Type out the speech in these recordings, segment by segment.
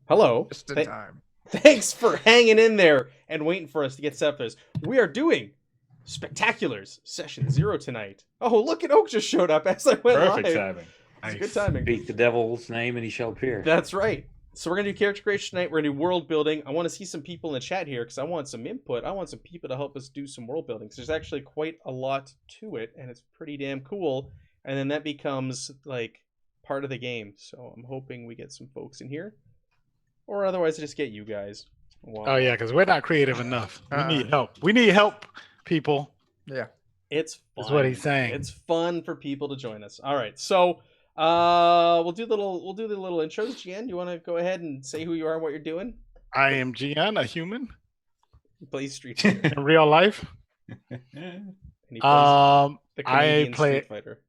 Hello. Just in time. Thanks for hanging in there and waiting for us to get set up. We are doing Spectaculars Session 0 tonight. Oh, look at Oak just showed up as I went Perfect live. timing. It's good timing. Speak the devil's name and he shall appear. That's right. So we're going to do character creation tonight. We're going to do world building. I want to see some people in the chat here because I want some input. I want some people to help us do some world building. Because there's actually quite a lot to it, and it's pretty damn cool. And then that becomes, like, part of the game. So I'm hoping we get some folks in here. Or otherwise, just get you guys. Wow. Oh, yeah, because we're not creative enough. We need help. We need help, people. Yeah. It's fun. That's what he's saying. It's fun for people to join us. All right, so we'll do the little intros. Gian, you want to go ahead and say who you are and what you're doing? I am Gian, a human Play Street Fighter. in real life. And he plays the I Canadian play. Street Fighter.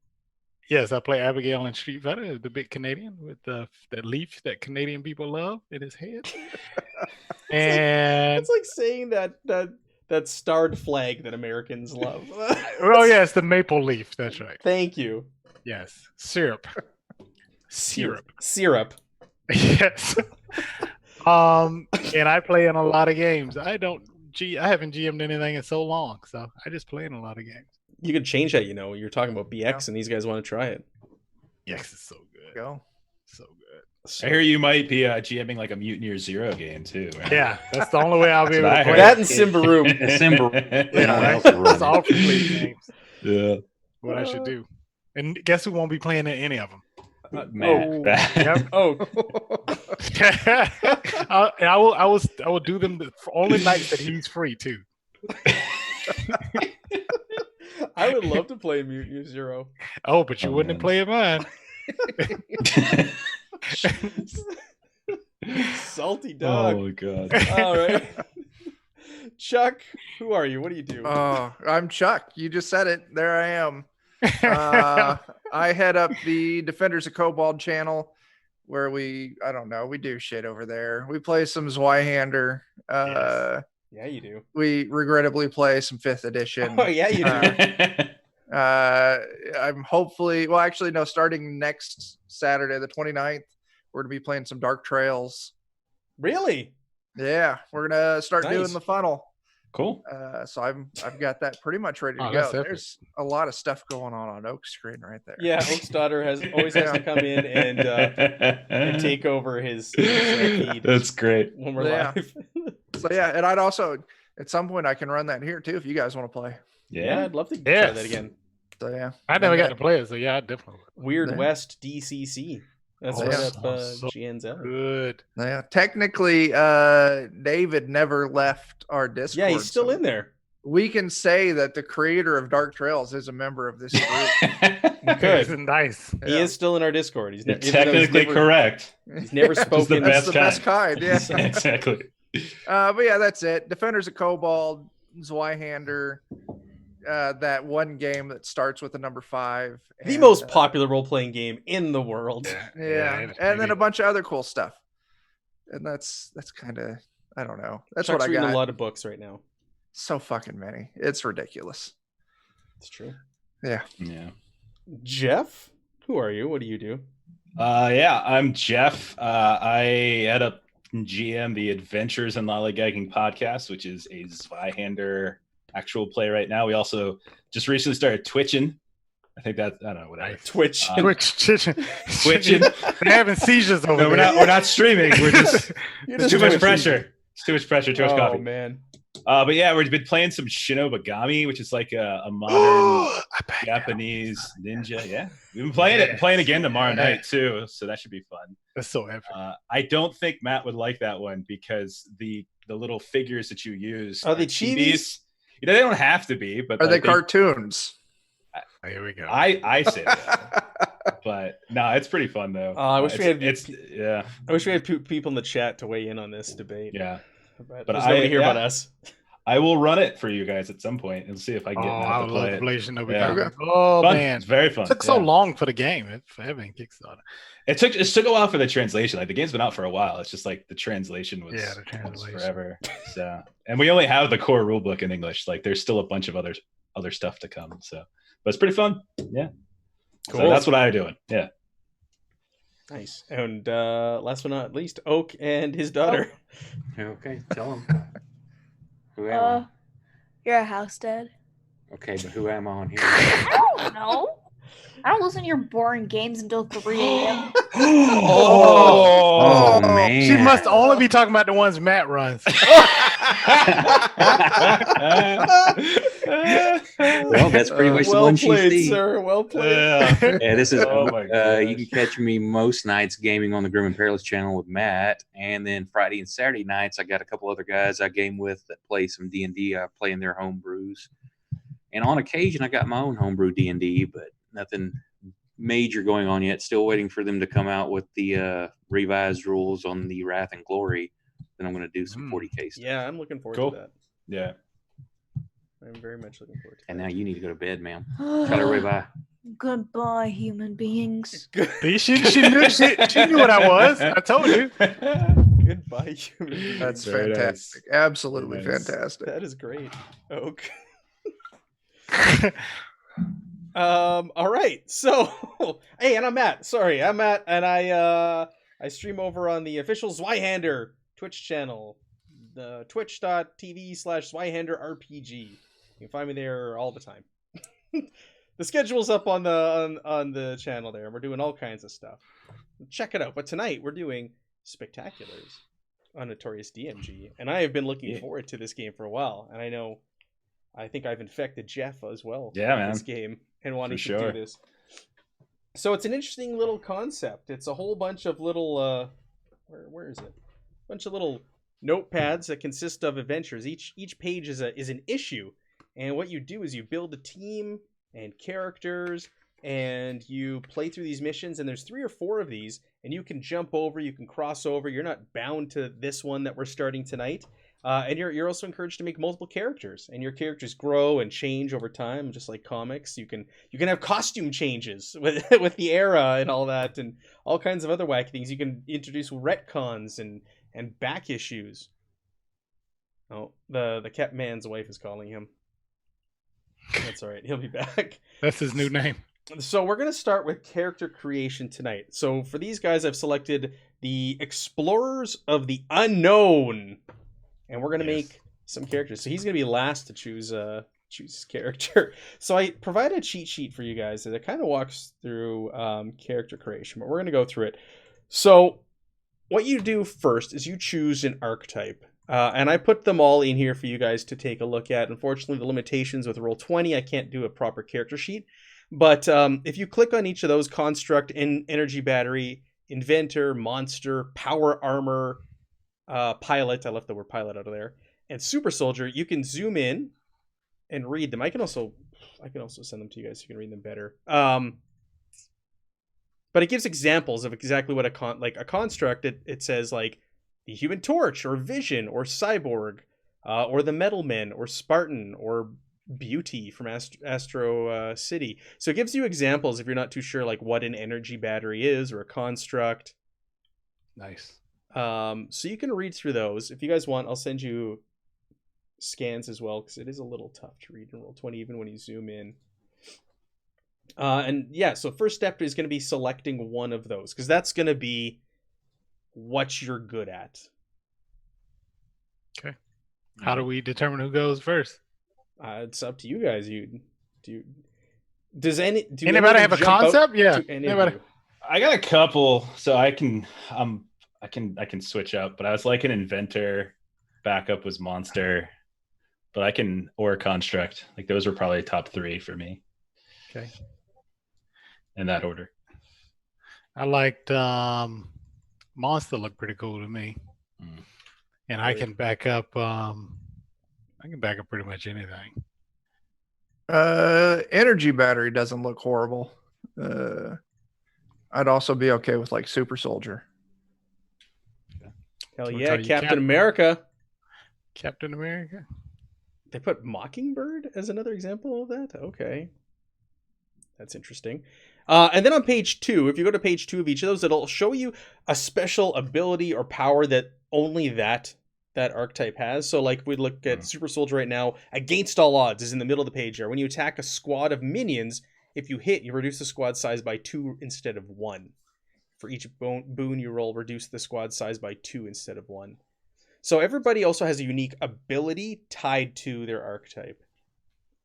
Yes, I play Abigail in Street Fighter, the big Canadian with that leaf that Canadian people love in his head. And It's like saying that starred flag that Americans love. oh yeah, it's the maple leaf. That's right. Thank you. Yes, syrup. Syrup. Yes. And I play in a lot of games. I haven't GM'd anything in so long, so I just play in a lot of games. You could change that, You're talking about BX, and these guys want to try it. Yes, it's so good. Go. So good. I hear you might be GMing like a Mutineer Zero game too. Right? Yeah, that's the only way I'll be able to play. That and Simbaroom. Yeah, that's all complete games. Yeah. What I should do. And guess who won't be playing in any of them? Matt. Yep. Oh, I will do them for only nights that he's free too. I would love to play Mutiny Zero. Oh, but you wouldn't have played mine. Salty dog. Oh god. All right. Chuck, who are you? What do you do? Oh, I'm Chuck. You just said it. There I am. I head up the Defenders of Kobold channel where we do shit over there. We play some Zweihander. Yes. Yeah, you do. We regrettably play some 5th edition. Oh, yeah, you do. I'm hopefully, well, actually, no, starting next Saturday, the 29th, we're going to be playing some Dark Trails. Really? Yeah, we're going to start doing the funnel. Cool. So I've got that pretty much ready to go. There's a lot of stuff going on Oak's screen right there. Yeah, Oak's daughter always has to come in and take over his feed. That's great. When we're live. So yeah, and I'd also at some point I can run that here too if you guys want to play. Yeah, I'd love to try that again. So yeah, I never got to play it, so yeah, I definitely would. Weird West DCC. That's right up Gian's alley. Good. Yeah, technically, David never left our Discord. Yeah, he's still in there. We can say that the creator of Dark Trails is a member of this group. Good. Nice. He is still in our Discord. He's technically correct. He's never spoken. That's the best kind. Yeah, exactly. But yeah, that's it. Defenders of Kobold, Zweihander. That one game that starts with the number 5. The most popular role-playing game in the world. Yeah. And then a bunch of other cool stuff. And that's kind of, I don't know. That's Chuck's what I got. reading a lot of books right now. So fucking many. It's ridiculous. It's true. Yeah. Yeah. Jeff, who are you? What do you do? Yeah, I'm Jeff. I head up GM the Adventures in Lollygagging podcast, which is a Zweihander actual play right now. We also just recently started Twitching. I think that I don't know what I Twitch. Twitching. They're having seizures over No, there. we're not streaming. We're just You're too much pressure. It's too much pressure. Too much coffee. Oh man. But yeah, we've been playing some Shinobagami, which is like a modern Japanese ninja. Yeah, we've been playing again tomorrow night too, so that should be fun. That's so epic. I don't think Matt would like that one because the little figures that you use are they chibi's? You know, they don't have to be, but are they cartoons? Here we go. I say that. But no, it's pretty fun though. I wish we had. Yeah. I wish we had people in the chat to weigh in on this debate. Yeah. But there's nobody here but us. I will run it for you guys at some point and see if I can get Matt to play it. Oh fun. man, it's very fun. It took so long for the game. It's forever in Kickstarter. It took a while for the translation. Like the game's been out for a while. It's just like the translation was forever. So, and we only have the core rulebook in English. Like there's still a bunch of other stuff to come. So, but it's pretty fun. Yeah. Cool. So that's what I'm doing. Yeah. Nice. And last but not least, Oak and his daughter. Okay, tell him. Who am I? You're a house dad. Okay, but who am I on here? I don't know. I don't listen to your boring games until 3 a.m. Oh, man. She must only be talking about the ones Matt runs. Well, that's pretty much the Well one she played, sees. sir. Well played. Yeah. Yeah, this is. Oh my You can catch me most nights gaming on the Grim and Perilous channel with Matt, and then Friday and Saturday nights I got a couple other guys I game with that play some D&D. I play in their homebrews, and on occasion I got my own homebrew D&D, but nothing major going on yet. Still waiting for them to come out with the revised rules on the Wrath and Glory. Then I'm going to do some 40k stuff. Yeah, I'm looking forward Cool. to that. Yeah. I'm very much looking forward to And that. now you need to go to bed, ma'am. Tell everybody bye. Goodbye, human beings. See, she knew what I was. I told you. Goodbye, human beings. That's Very nice. fantastic. Absolutely Very nice. fantastic. That is great, Oak. All right. So, hey, and I'm Matt. Sorry, I'm Matt, and I stream over on the official Zweihander Twitch channel, the twitch.tv/ZweihanderRPG. You can find me there all the time. The schedule's up on the channel there, and we're doing all kinds of stuff. Check it out. But tonight we're doing Spectaculars on Notorious DMG, and I have been looking forward to this game for a while, and I think I've infected Jeff as well. Yeah, with man. This game and wanting For to sure. do this. So it's an interesting little concept. It's a whole bunch of little where is it? A bunch of little notepads that consist of adventures. Each page is an issue, and what you do is you build a team and characters, and you play through these missions. And there's 3 or 4 of these, and you can jump over, you can cross over. You're not bound to this one that we're starting tonight. And you're also encouraged to make multiple characters, and your characters grow and change over time, just like comics. You can have costume changes with the era and all that, and all kinds of other wacky things. You can introduce retcons and back issues. Oh, the Cat Man's wife is calling him. That's all right. He'll be back. That's his new name. So we're going to start with character creation tonight. So for these guys, I've selected the Explorers of the Unknown. And we're going to make some characters. So he's going to be last to choose his character. So I provided a cheat sheet for you guys that kind of walks through character creation. But we're going to go through it. So what you do first is you choose an archetype. And I put them all in here for you guys to take a look at. Unfortunately, the limitations with Roll20, I can't do a proper character sheet. But if you click on each of those, Construct, Energy Battery, Inventor, Monster, Power Armor, Pilot, I left the word Pilot out of there, and Super Soldier, you can zoom in and read them. I can also send them to you guys so you can read them better. But it gives examples of exactly what a construct. It says like the Human Torch, or Vision, or Cyborg, or the Metal Men, or Spartan, or Beauty from Astro City. So it gives you examples if you're not too sure like what an energy battery is or a construct. Nice. So you can read through those. If you guys want, I'll send you scans as well, because it is a little tough to read in Roll20 even when you zoom in. And yeah, so first step is going to be selecting one of those, because that's going to be what you're good at. Okay. How do we determine who goes first? It's up to you guys. Does anybody have a concept? Yeah. Anybody? I got a couple, so I can switch up. But I was like an Inventor. Backup was Monster, but or Construct. Like those were probably top 3 for me. Okay. In that order. I liked Monster looked pretty cool to me. And I can back up pretty much anything. Energy Battery doesn't look horrible. I'd also be okay with like Super Soldier. Hell So we'll yeah, tell you Captain America. Captain America? They put Mockingbird as another example of that? Okay. That's interesting. And then on page 2, if you go to page 2 of each of those, it'll show you a special ability or power that only that archetype has. So like we look at Super Soldier right now, Against All Odds is in the middle of the page there. When you attack a squad of minions, if you hit, you reduce the squad size by 2 instead of 1. For each boon you roll, reduce the squad size by 2 instead of 1. So everybody also has a unique ability tied to their archetype.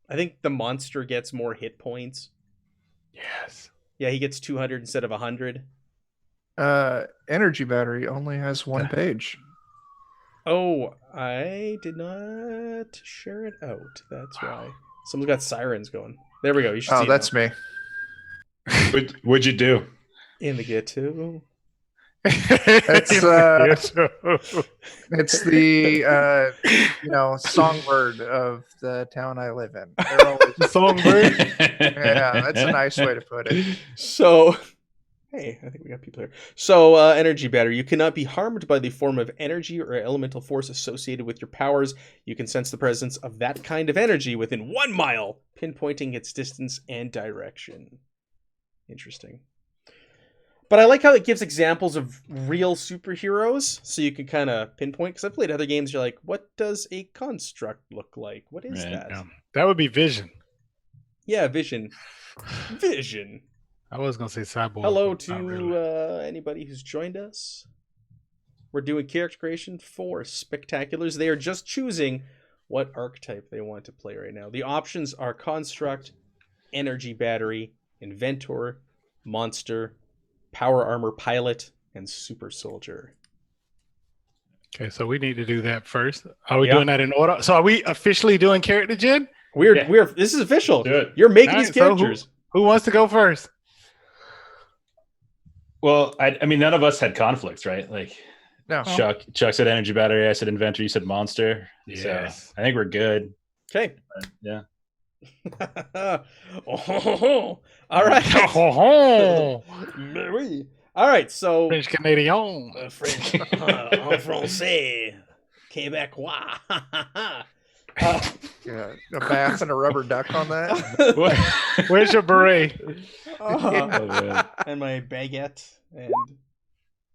I think the monster gets more hit points. Yes. Yeah, he gets 200 instead of 100. Energy battery only has one page. Oh, I did not share it out. That's why. Someone's got sirens going. There we go. You should see Oh, it that's now. What'd you do? In the ghetto. It's it's the songbird of the town I live in. They're always, Songbird. yeah, that's a nice way to put it. So, hey, I think we got people here. So, energy battery. You cannot be harmed by the form of energy or elemental force associated with your powers. You can sense the presence of that kind of energy within 1 mile, pinpointing its distance and direction. Interesting. But I like how it gives examples of real superheroes, so you can kind of pinpoint. Because I've played other games, you're like, what does a construct look like? What is Right, that? Yeah. That would be Vision. Yeah, Vision. Vision. I was gonna say Cyborg. Hello but not really. to anybody who's joined us. We're doing character creation for Spectaculars. They are just choosing what archetype they want to play right now. The options are Construct, Energy Battery, Inventor, Monster, Power Armor Pilot, and Super Soldier. Okay, so we need to do that first. Are we Yeah. doing that in order? So are we officially doing character gen? We're this is official. Do it. You're making Alright, these so characters. Who wants to go first? Well, I mean, none of us had conflicts, right? Like No. Oh. Chuck said energy battery, I said inventor, you said monster. Yes. So I think we're good. Okay. Yeah. Oh, all right. Oh, Oui. All right. So French Canadian. French, en français, Québécois. Yeah, a bath and a rubber duck on that. Where's your beret? Oh, man. And my baguette and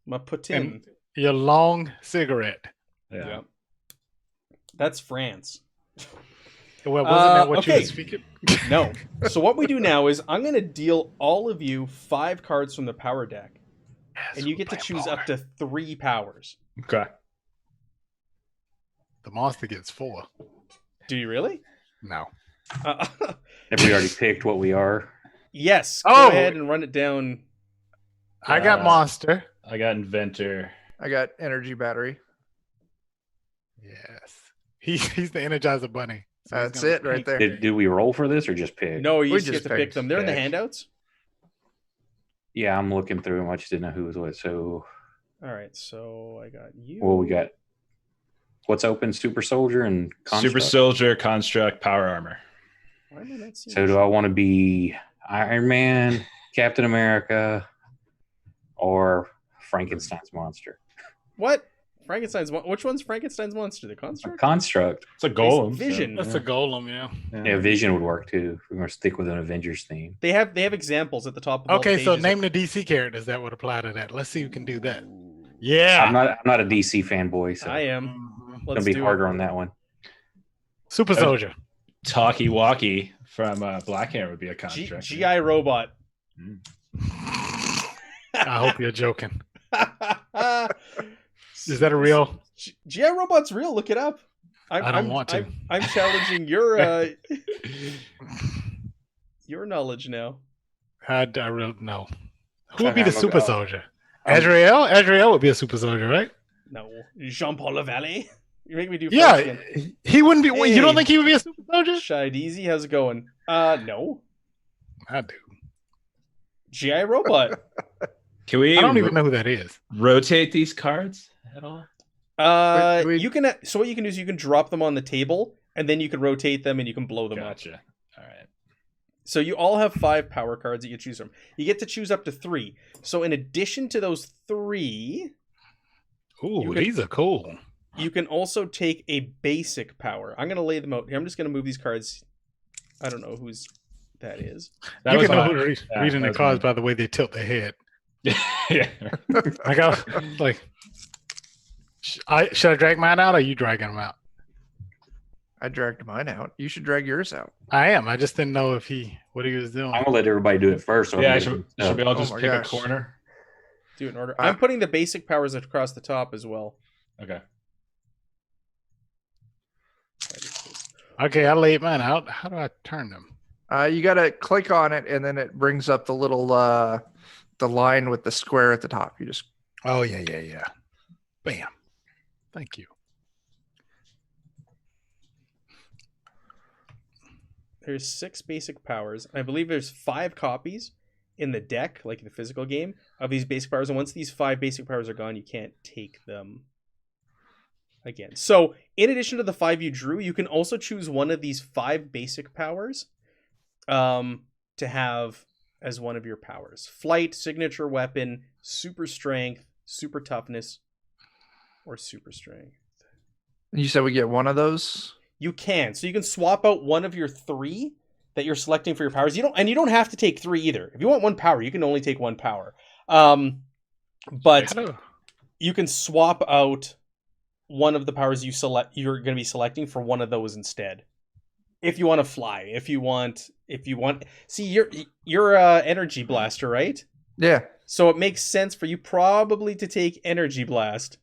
my poutine. And your long cigarette. Yeah. That's France. Well, wasn't that what you okay. were speaking? No. So what we do now is I'm going to deal all of you 5 cards from the power deck. Yes, And you get to we're choose playing up to 3 powers. Okay. The monster gets 4. Do you really? No. Have we already picked what we are? Yes. Oh! Go ahead and run it down. I got monster. I got inventor. I got energy battery. Yes. He's the Energizer Bunny. So he's That's gonna it right pick- there. Did we roll for this or just pick? No, you We just get just to pick picked. them. They're in the Pick. handouts. Yeah, I'm looking through them. I just didn't know who was what. So, All right. So I got you. well, we got what's open? Super Soldier and Super Construct? soldier, construct, power armor. Why am I not seeing So, do I want to be Iron Man, Captain America, or Frankenstein's monster? What? Frankenstein's which one's Frankenstein's monster? The A construct? construct. It's a golem. Vision. That's a golem, yeah. Yeah, Vision would work too. We're gonna stick with an Avengers theme. They have examples at the top of all the Okay, so pages. name the DC characters that would apply to that. Let's see who can do that. Yeah. I'm not a DC fanboy, so I it's am. Mhm. Let's gonna be do harder it. on that one. Super Soldier. Talkie Walkie from Black Hammer would be a G- construct. GI Robot. I hope you're joking. Is that a real? GI Robot's real. Look it up. I don't want to. I'm challenging your your knowledge now. I really no. Who would be the Okay, Super I'm gonna- Soldier? Azrael? Azrael would be a Super Soldier, right? No, Jean-Paul Lavallee. You make me do. Yeah, French again. he wouldn't be. Wait, you don't Hey. think he would be a Super Soldier? Shy Deezy, how's it going? No. I do. GI Robot. Can we I don't even know who that is. rotate these cards at all? Wait. You can. So what you can do is you can drop them on the table, and then you can rotate them, and you can blow them up. Gotcha. All right. So you all have 5 power cards that you choose from. You get to choose up to 3. So in addition to those 3, Ooh, You could- these are cool. you can also take a basic power. I'm going to lay them out here. I'm just going to move these cards. I don't know whose that is. That You was can know mine. who's Yeah, reading that the was cards mine. by the way they tilt their head. Yeah. I got like. Should I drag mine out, or are you dragging them out? I dragged mine out. You should drag yours out. I am. I just didn't know if what he was doing. I'm gonna let everybody do it first. So Yeah, I'm should gonna- we all Oh just my pick gosh. a corner? Do it in order. I'm putting the basic powers across the top as well. Okay. Okay, I laid mine out. How do I turn them? You got to click on it, and then it brings up the little the line with the square at the top. You just Oh, yeah. Bam. Thank you. There's 6 basic powers. I believe there's 5 copies in the deck, like in the physical game, of these basic powers. And once these 5 basic powers are gone, you can't take them again. So in addition to the 5 you drew, you can also choose one of these 5 basic powers to have as one of your powers. Flight, signature weapon, super strength, super toughness, or super strength. you said we get one of those. You can. So you can swap out one of your 3 that you're selecting for your powers. You don't have to take 3 either. If you want 1 power, you can only take 1 power. But you can swap out one of the powers you're going to be selecting for one of those instead. If you want to fly, if you want see you're energy blaster, right? Yeah. So it makes sense for you probably to take energy blast,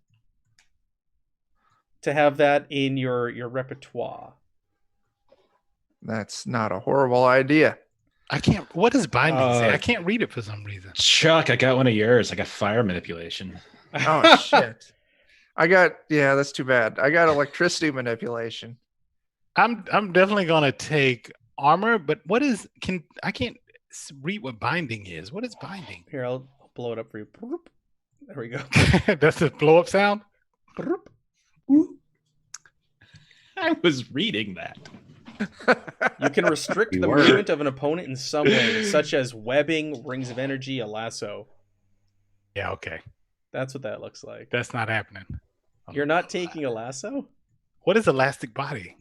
to have that in your repertoire. That's not a horrible idea. I can't. What does binding say? I can't read it for some reason. Chuck, I got one of yours. I got fire manipulation. Oh shit. That's too bad. I got electricity manipulation. I'm definitely gonna take armor, but I can't read what binding is. What is binding? Here, I'll blow it up for you. There we go. That's the blow up sound. I was reading that. You can restrict the movement of an opponent in some way, such as webbing, rings of energy, a lasso. Yeah, okay. That's what that looks like. That's not happening. You're not taking a lasso? What is elastic body?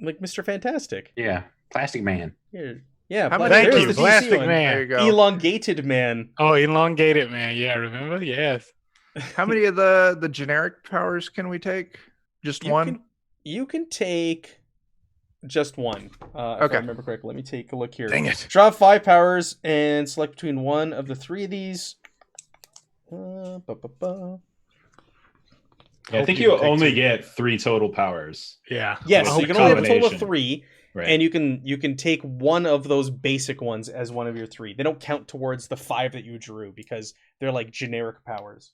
Like Mr. Fantastic. Yeah, Plastic Man. Here. Yeah, Thank there's you, the DC Plastic one. Man. There you go. Elongated Man. Oh, elongated man. Yeah, remember? Yes. How many of the generic powers can we take? Just one? You can take just one. If I remember correctly. Let me take a look here. Dang it. Draw 5 powers and select between one of the 3 of these. Yeah, I think you only get 3 total powers. Yeah. Yes, Well, so you can only have a total of combination. 3, Right. and you can take one of those basic ones as one of your 3. They don't count towards the 5 that you drew because they're like generic powers.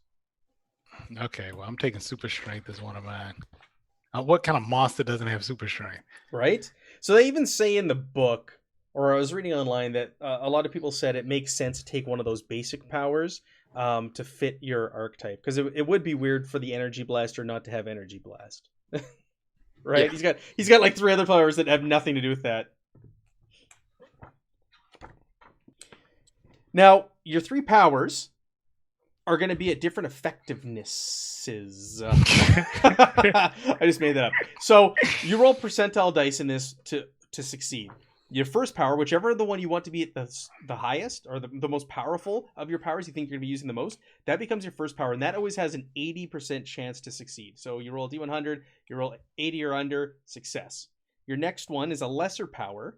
Okay, well, I'm taking super strength as one of mine. What kind of monster doesn't have super strength? Right? So they even say in the book, or I was reading online, that a lot of people said it makes sense to take one of those basic powers to fit your archetype, because it would be weird for the energy blaster not to have energy blast. Right? Yeah. He's got like 3 other powers that have nothing to do with that. Now, your 3 powers are going to be at different effectivenesses. I just made that up. So you roll percentile dice in this to succeed. Your first power, whichever the one you want to be at the highest, or the most powerful of your powers you think you're going to be using the most, that becomes your first power, and that always has an 80% chance to succeed. So you roll a D100, you roll 80 or under, success. Your next one is a lesser power,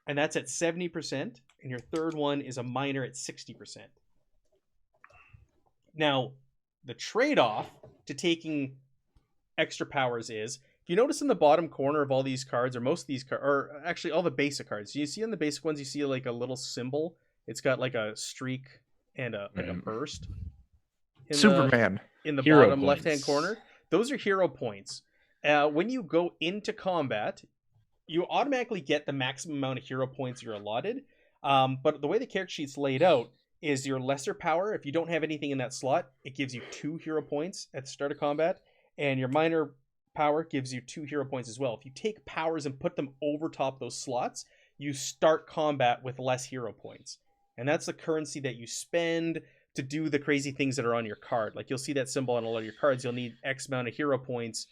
and that's at 70%, and your third one is a minor at 60%. Now, the trade-off to taking extra powers is, if you notice in the bottom corner of all these cards, or most of these cards, or actually all the basic cards, you see on the basic ones, you see like a little symbol. It's got like a streak and a burst. Superman. In the Hero bottom points. left-hand corner. Those are hero points. When you go into combat, you automatically get the maximum amount of hero points you're allotted. But the way the character sheet's laid out is your lesser power, if you don't have anything in that slot, it gives you 2 hero points at the start of combat. And your minor power gives you 2 hero points as well. If you take powers and put them over top those slots, you start combat with less hero points. And that's the currency that you spend to do the crazy things that are on your card. Like you'll see that symbol on a lot of your cards. You'll need X amount of hero points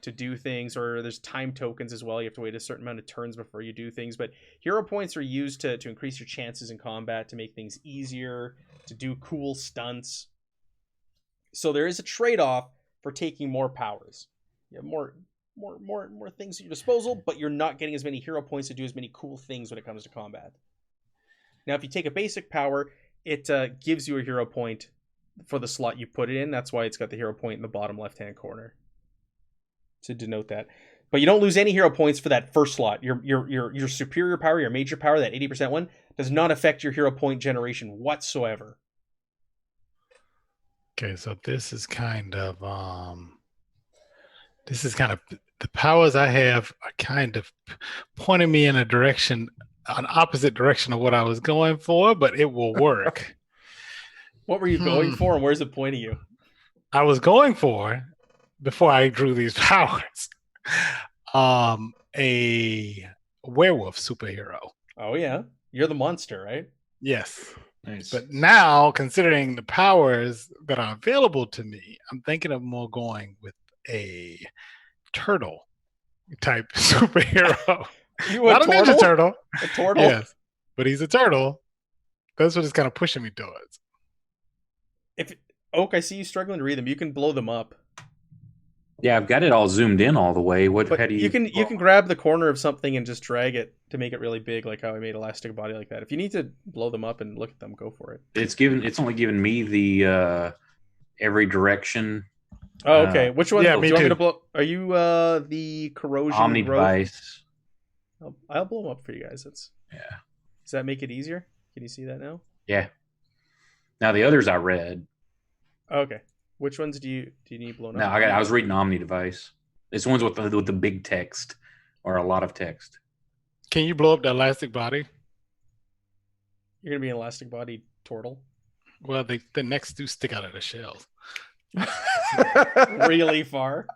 to do things, or there's time tokens as well. You have to wait a certain amount of turns before you do things. But hero points are used to increase your chances in combat, to make things easier, to do cool stunts. So there is a trade-off for taking more powers. You have more things at your disposal, but you're not getting as many hero points to do as many cool things when it comes to combat. Now, if you take a basic power, it gives you a hero point for the slot you put it in. That's why it's got the hero point in the bottom left-hand corner to denote that. But you don't lose any hero points for that first slot. Your superior power, your major power, that 80% one, does not affect your hero point generation whatsoever. Okay, so this is kind of the powers I have are kind of pointing me in an opposite direction of what I was going for, but it will work. What were you going for, and where's it pointing you? I was going for, before I drew these powers, a werewolf superhero. Oh yeah, you're the monster, right? Yes. Nice. But now, considering the powers that are available to me, I'm thinking of more going with a turtle type superhero. You a Not a ninja turtle. A turtle? Yes, but he's a turtle. That's what it's kind of pushing me towards. If Oak, I see you struggling to read them. You can blow them up. Yeah, I've got it all zoomed in all the way. How But do you can grab the corner of something and just drag it to make it really big, like how I made Elastic Body like that. If you need to blow them up and look at them, go for it. It's only given me the every direction Oh, okay. Which one? yeah, do me you want me too. to blow? Are you the corrosion Omni growth? device. I'll blow them up for you guys. Yeah. Does that make it easier? Can you see that now? Yeah. Now the others I read. Okay. Which ones do you need blown No, up? I was reading Omni device. It's the ones with the big text or a lot of text. Can you blow up the elastic body? You're gonna be an Elastic Body turtle. Well, the necks do stick out of the shells. Really far.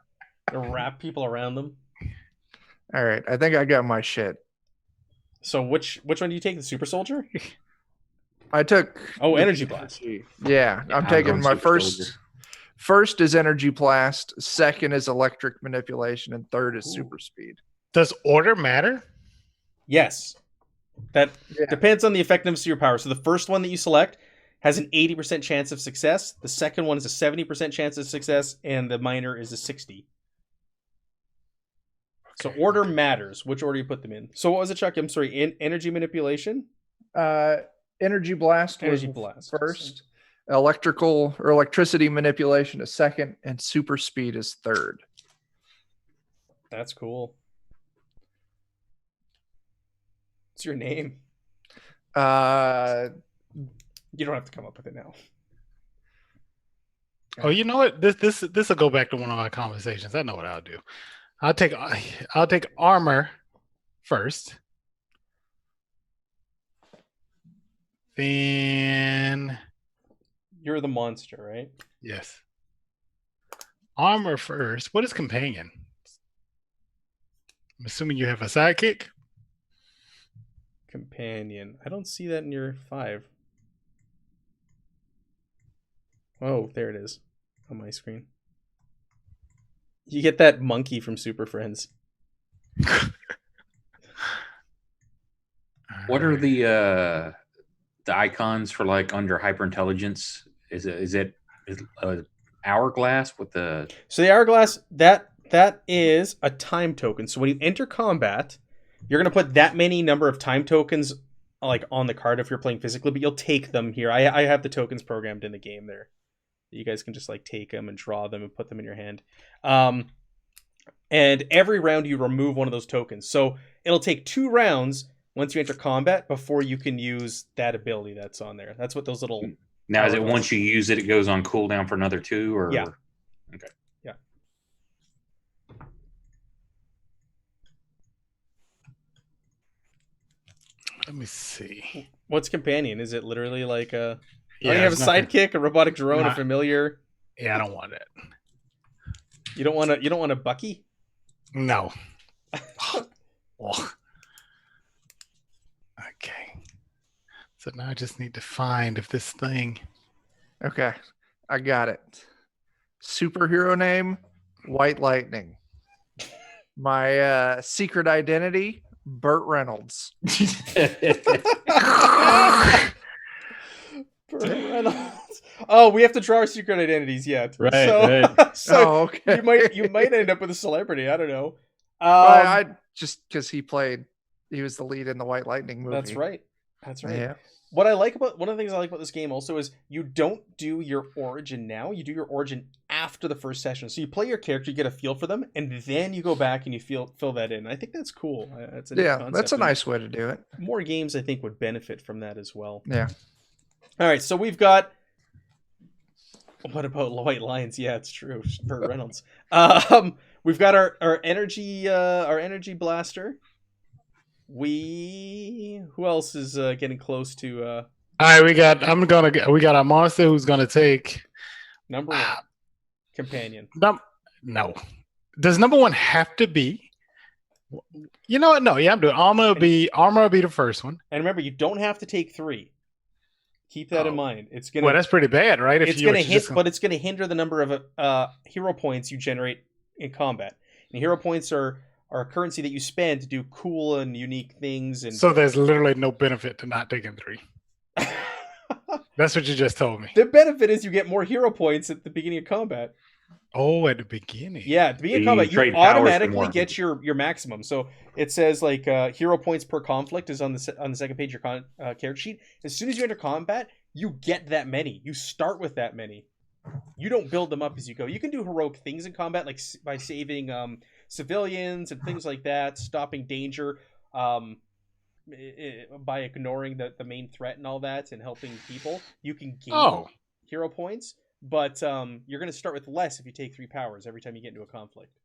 To wrap people around them. All right, I think I got my shit. So which one do you take? The Super Soldier? I took. Oh, Energy Blast. Yeah, I'm taking going my Super first. Soldier. First is Energy Blast. Second is Electric Manipulation, and third is Ooh. Super Speed. Does order matter? Yes. That Yeah. depends on the effectiveness of your power. So the first one that you select has an 80% chance of success. The second one is a 70% chance of success, and the minor is a 60. So order matters. Which order you put them in. So what was it, Chuck? I'm sorry. Energy Manipulation? Energy Blast was Energy Blast. first. Electrical or Electricity Manipulation is second, and Super Speed is third. That's cool. What's your name? Uh, You don't have to come up with it now. Oh, you know what? This will go back to one of our conversations. I know what I'll do. I'll take armor first. Then You're the monster, right? yes. Armor first. What is companion? I'm assuming you have a sidekick. Companion. I don't see that in your 5. Oh, there it is on my screen. You get that monkey from Super Friends. What are the icons for like under hyperintelligence? Is it hourglass with the So the hourglass, that is a time token. So when you enter combat, you're gonna put that many number of time tokens like on the card if you're playing physically, but you'll take them here. I have the tokens programmed in the game there. You guys can just like take them and draw them and put them in your hand. And every round you remove one of those tokens. So it'll take 2 rounds once you enter combat before you can use that ability that's on there. That's what those little... now is it Hourglass. once you use it, it goes on cooldown for another 2 or Yeah. Okay. Yeah. Let me see. What's companion? Is it literally like a... Yeah, you have a there's nothing- sidekick, a robotic drone, a Nah. familiar... Yeah, I don't want it. You don't want a Bucky? No. Oh. Okay. So now I just need to find if this thing. okay, I got it. Superhero name: White Lightning. My secret identity: Burt Reynolds. Burt Reynolds. Oh, we have to draw our secret identities yet. Right, So, right. so Oh, okay. you might end up with a celebrity. I don't know. I just because he was the lead in the White Lightning movie. That's right. That's right. Yeah. What I like about one of the things I like about this game also is you don't do your origin now. You do your origin after the first session. So you play your character, you get a feel for them, and then you go back and you fill that in. I think that's cool. That's a neat Yeah, concept, that's a and nice way to do it. more games I think would benefit from that as well. Yeah. All right, so we've got. What about White Lions? Yeah, it's true. Burt Reynolds. We've got our energy blaster. Who else is getting close to All right, we got a monster who's gonna take number one companion? no. Does number one have to be? You know what? No, yeah, I'm doing armor. Will be the first one. And remember, you don't have to take 3. Keep that in Oh. mind. It's gonna. Well, that's pretty bad, right? It's gonna but it's gonna hinder the number of hero points you generate in combat. And hero points are a currency that you spend to do cool and unique things. And so there's literally no benefit to not taking 3. That's what you just told me. the benefit is you get more hero points at the beginning of combat. Oh, at the beginning. Yeah, at the beginning of You combat, you trade powers for automatically more. get your maximum. So it says like hero points per conflict is on the second page of your character sheet. As soon as you enter combat, you get that many. You start with that many. You don't build them up as you go. You can do heroic things in combat, like by saving civilians and things like that, stopping danger, by ignoring the main threat and all that, and helping people. You can gain hero points. But you're going to start with less if you take 3 powers every time you get into a conflict.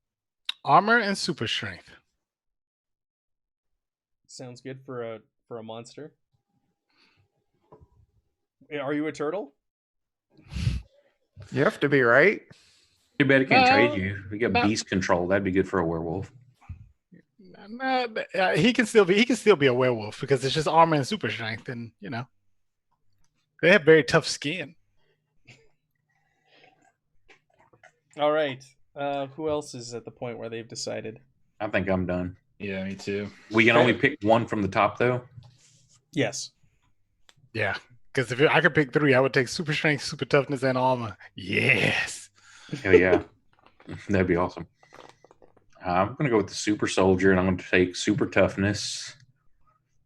Armor and super strength. Sounds good for a monster. Are you a turtle? You have to be, right? Too bad it can't trade you. We got no. beast control. That'd be good for a werewolf. He can still be a werewolf because it's just armor and super strength, and they have very tough skin. All right. Who else is at the point where they've decided? I think I'm done. Yeah, me too. We can only pick one from the top, though. Yes. Yeah, because if I could pick 3, I would take super strength, super toughness, and armor. Yes. Hell yeah. That'd be awesome. I'm going to go with the super soldier, and I'm going to take super toughness,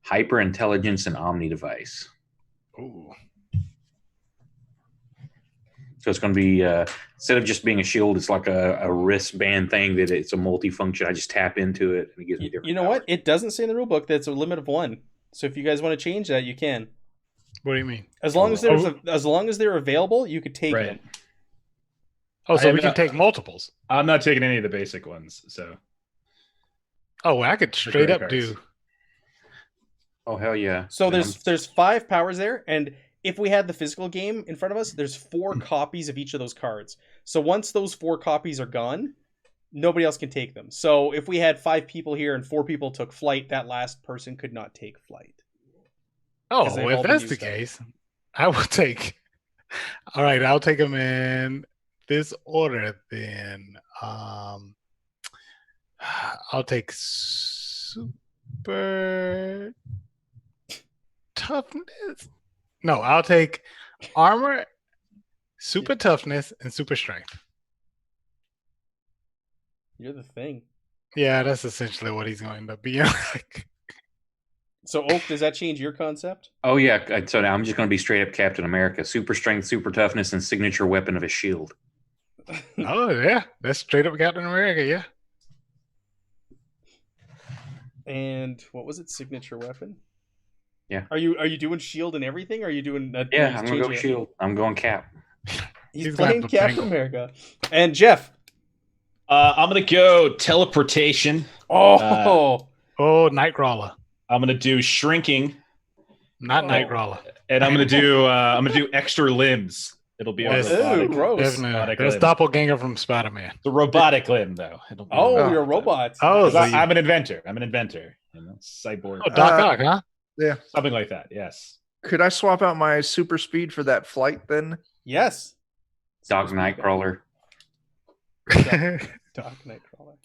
hyper intelligence, and omni device. Ooh. So it's going to be, instead of just being a shield, it's like a wristband thing that it's a multifunction. I just tap into it, and it gives me different You know powers. what? It doesn't say in the rulebook that it's a limit of 1. So if you guys want to change that, you can. What do you mean? As long as they're available, you could take Right. them. Oh, so I we can know- take multiples. I'm not taking any of the basic ones, so Oh, well, I could straight great up cards. do. Oh, hell yeah. So Then there's 5 powers there, and if we had the physical game in front of us, there's 4 copies of each of those cards. So once those 4 copies are gone, nobody else can take them. So if we had 5 people here and 4 people took flight, that last person could not take flight. Oh, 'Cause they've well, all if been that's the used up. case, I will take. All right, I'll take them in this order then. I'll take super toughness. No, I'll take armor, super toughness, and super strength. You're the thing. Yeah, that's essentially what he's going to end up being. So Oak, does that change your concept? Oh, yeah. So now I'm just going to be straight up Captain America. Super strength, super toughness, and signature weapon of a shield. Oh yeah, that's straight up Captain America. Yeah. And what was it? Signature weapon? Yeah. Are you doing shield and everything? Or are you doing Yeah, he's I'm going to go changing it? shield. I'm going Cap. He's He's gonna playing have to Captain tangle. America. And Jeff. I'm gonna go teleportation. Oh, Oh, Nightcrawler, I'm gonna do shrinking, not Oh. Nightcrawler. and I'm gonna do extra limbs. It'll be a Yes. robotic, Ew, gross. Definitely, robotic that's limb. Doppelganger from Spider-Man. The robotic limb, though. It'll be Oh, Oh. you're a robot. Oh, 'Cause so I, you- I'm an inventor. Cyborg, Oh, Doc Ock, huh? something like that. Yes. Could I swap out my super speed for that flight then? Yes. Dog Nightcrawler. Doc Nightcrawler.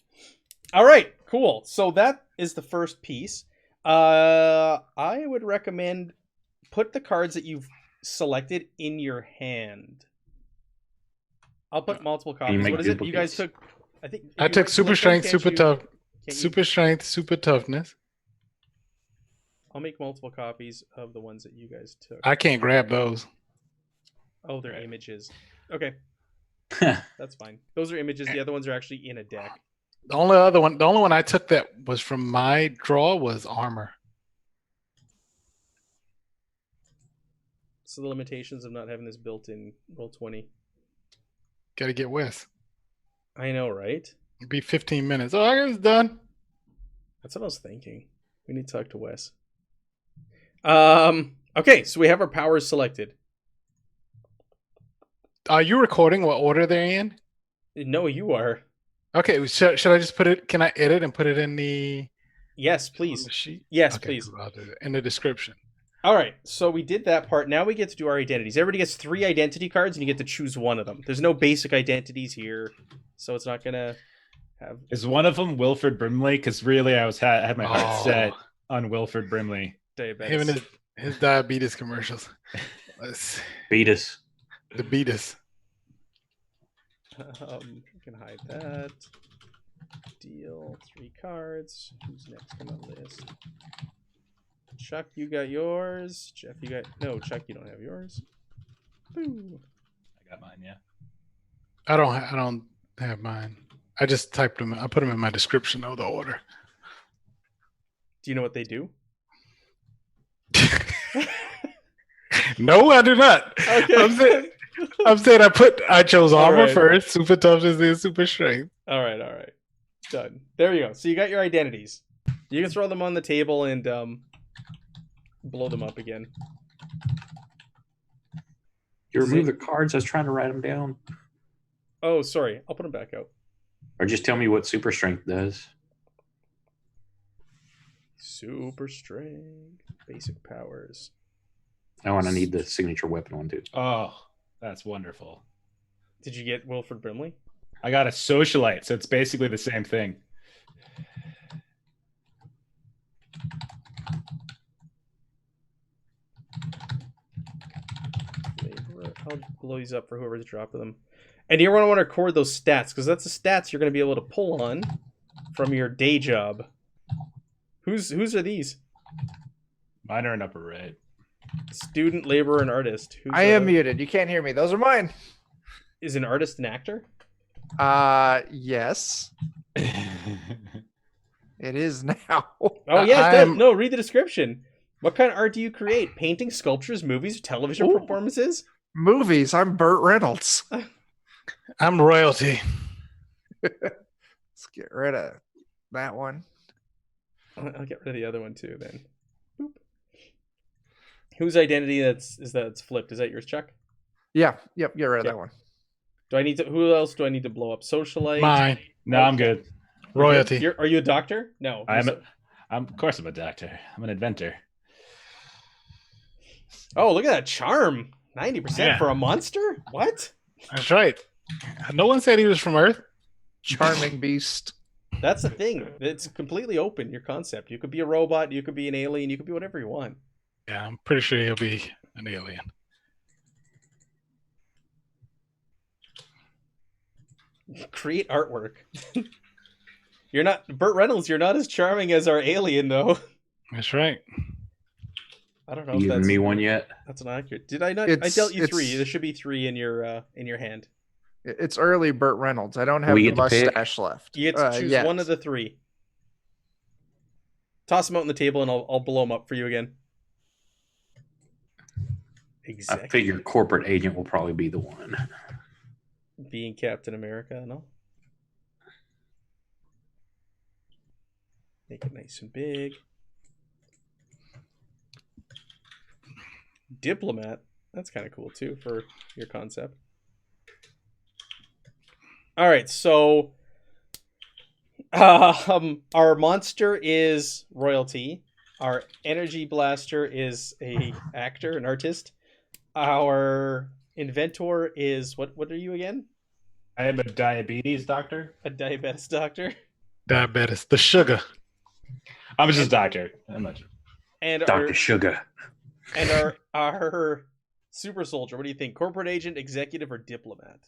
All right, cool. So that is the first piece. I would recommend put the cards that you've selected in your hand. I'll put multiple copies. make What is it? You guys duplicates? took. I think I you took super select them, strength, can't super you- tough, can't you- super strength, super toughness. I'll make multiple copies of the ones that you guys took. I can't grab those. Oh, they're Right. images. Okay, that's fine. Those are images. The other ones are actually in a deck. The only one I took that was from my draw was armor. So the limitations of not having this built in Roll20. Got to get Wes. I know, right? It'd be 15 minutes. Oh, I guess it's done. That's what I was thinking. We need to talk to Wes. Okay, so we have our powers selected. Are you recording what order they're in? No, you are. Okay, should I just put it? Can I edit and put it in the Yes, on please. the sheet? Yes, Okay, please. cool, I'll do it in the description. All right, so we did that part. Now we get to do our identities. Everybody gets 3 identity cards, and you get to choose one of them. There's no basic identities here, so it's not gonna have. Is one of them Wilford Brimley? Because really, I had my heart Oh. set on Wilford Brimley. Diabetes. Him and his diabetes commercials. Let's Beat us. the beatus. We can hide that. Deal 3 cards. Who's next on the list? Chuck, you got yours. Jeff, you got no. Chuck, you don't have yours. Boo. I got mine, yeah. I don't have mine. I just typed them. I put them in my description of the order. Do you know what they do? No, I do not. Okay. I'm saying I chose All armor right. first, super toughness, then super strength. All right. Done. There you go. So you got your identities. You can throw them on the table and blow them up again. You remove the cards. I was trying to write them down. Oh, sorry. I'll put them back out. Or just tell me what super strength does. Super strength, basic powers. Oh, and I need the signature weapon one too. Oh, that's wonderful. Did you get Wilford Brimley? I got a socialite, so it's basically the same thing. I'll blow these up for whoever's dropping them. And you're going to want to record those stats because that's the stats you're going to be able to pull on from your day job. Whose are these? Mine are in upper right. Student, laborer, and artist. Who's I am muted. You can't hear me. Those are mine. Is an artist an actor? Yes, it is now. Oh yeah, it does. I'm- No, read the description. What kind of art do you create? Painting, sculptures, movies, television Ooh. performances? Movies. I'm Burt Reynolds. I'm royalty. Let's get rid of that one. I'll get rid of the other one too then. Boop. Whose identity that's flipped? Is that yours, Chuck? Yeah. Yep. Get rid of Yep. that one. Do I need to? Who else do I need to blow up? Socialite. Mine. No, I'm good. Royalty. Are you a doctor? No. Of course, I'm a doctor. I'm an inventor. Oh, look at that charm. 90% Yeah. for a monster? What? That's right. No one said he was from Earth. Charming beast. That's the thing. It's completely open, your concept. You could be a robot, you could be an alien, you could be whatever you want. Yeah, I'm pretty sure he'll be an alien. Create artwork. You're not Burt Reynolds, you're not as charming as our alien though. That's right. I don't know You if giving that's me one yet? that's not accurate. Did I not? I It's- dealt you 3. it's- There should be 3 in your hand. It's early Burt Reynolds. I don't have We the get to pick? mustache left. You get to choose yes. one of the 3. Toss them out on the table and I'll blow them up for you again. I Exactly. figure corporate agent will probably be the one. Being Captain America, no? Make it nice and big. Diplomat. That's kind of cool too for your concept. All right, so our monster is royalty. Our energy blaster is a actor, an artist. Our inventor is what are you again? I am a diabetes doctor. A diabetes doctor. Diabetes. The sugar. I'm just a doctor. I'm not sure. And Dr. Sugar. our super soldier, what do you think? Corporate agent, executive, or diplomat?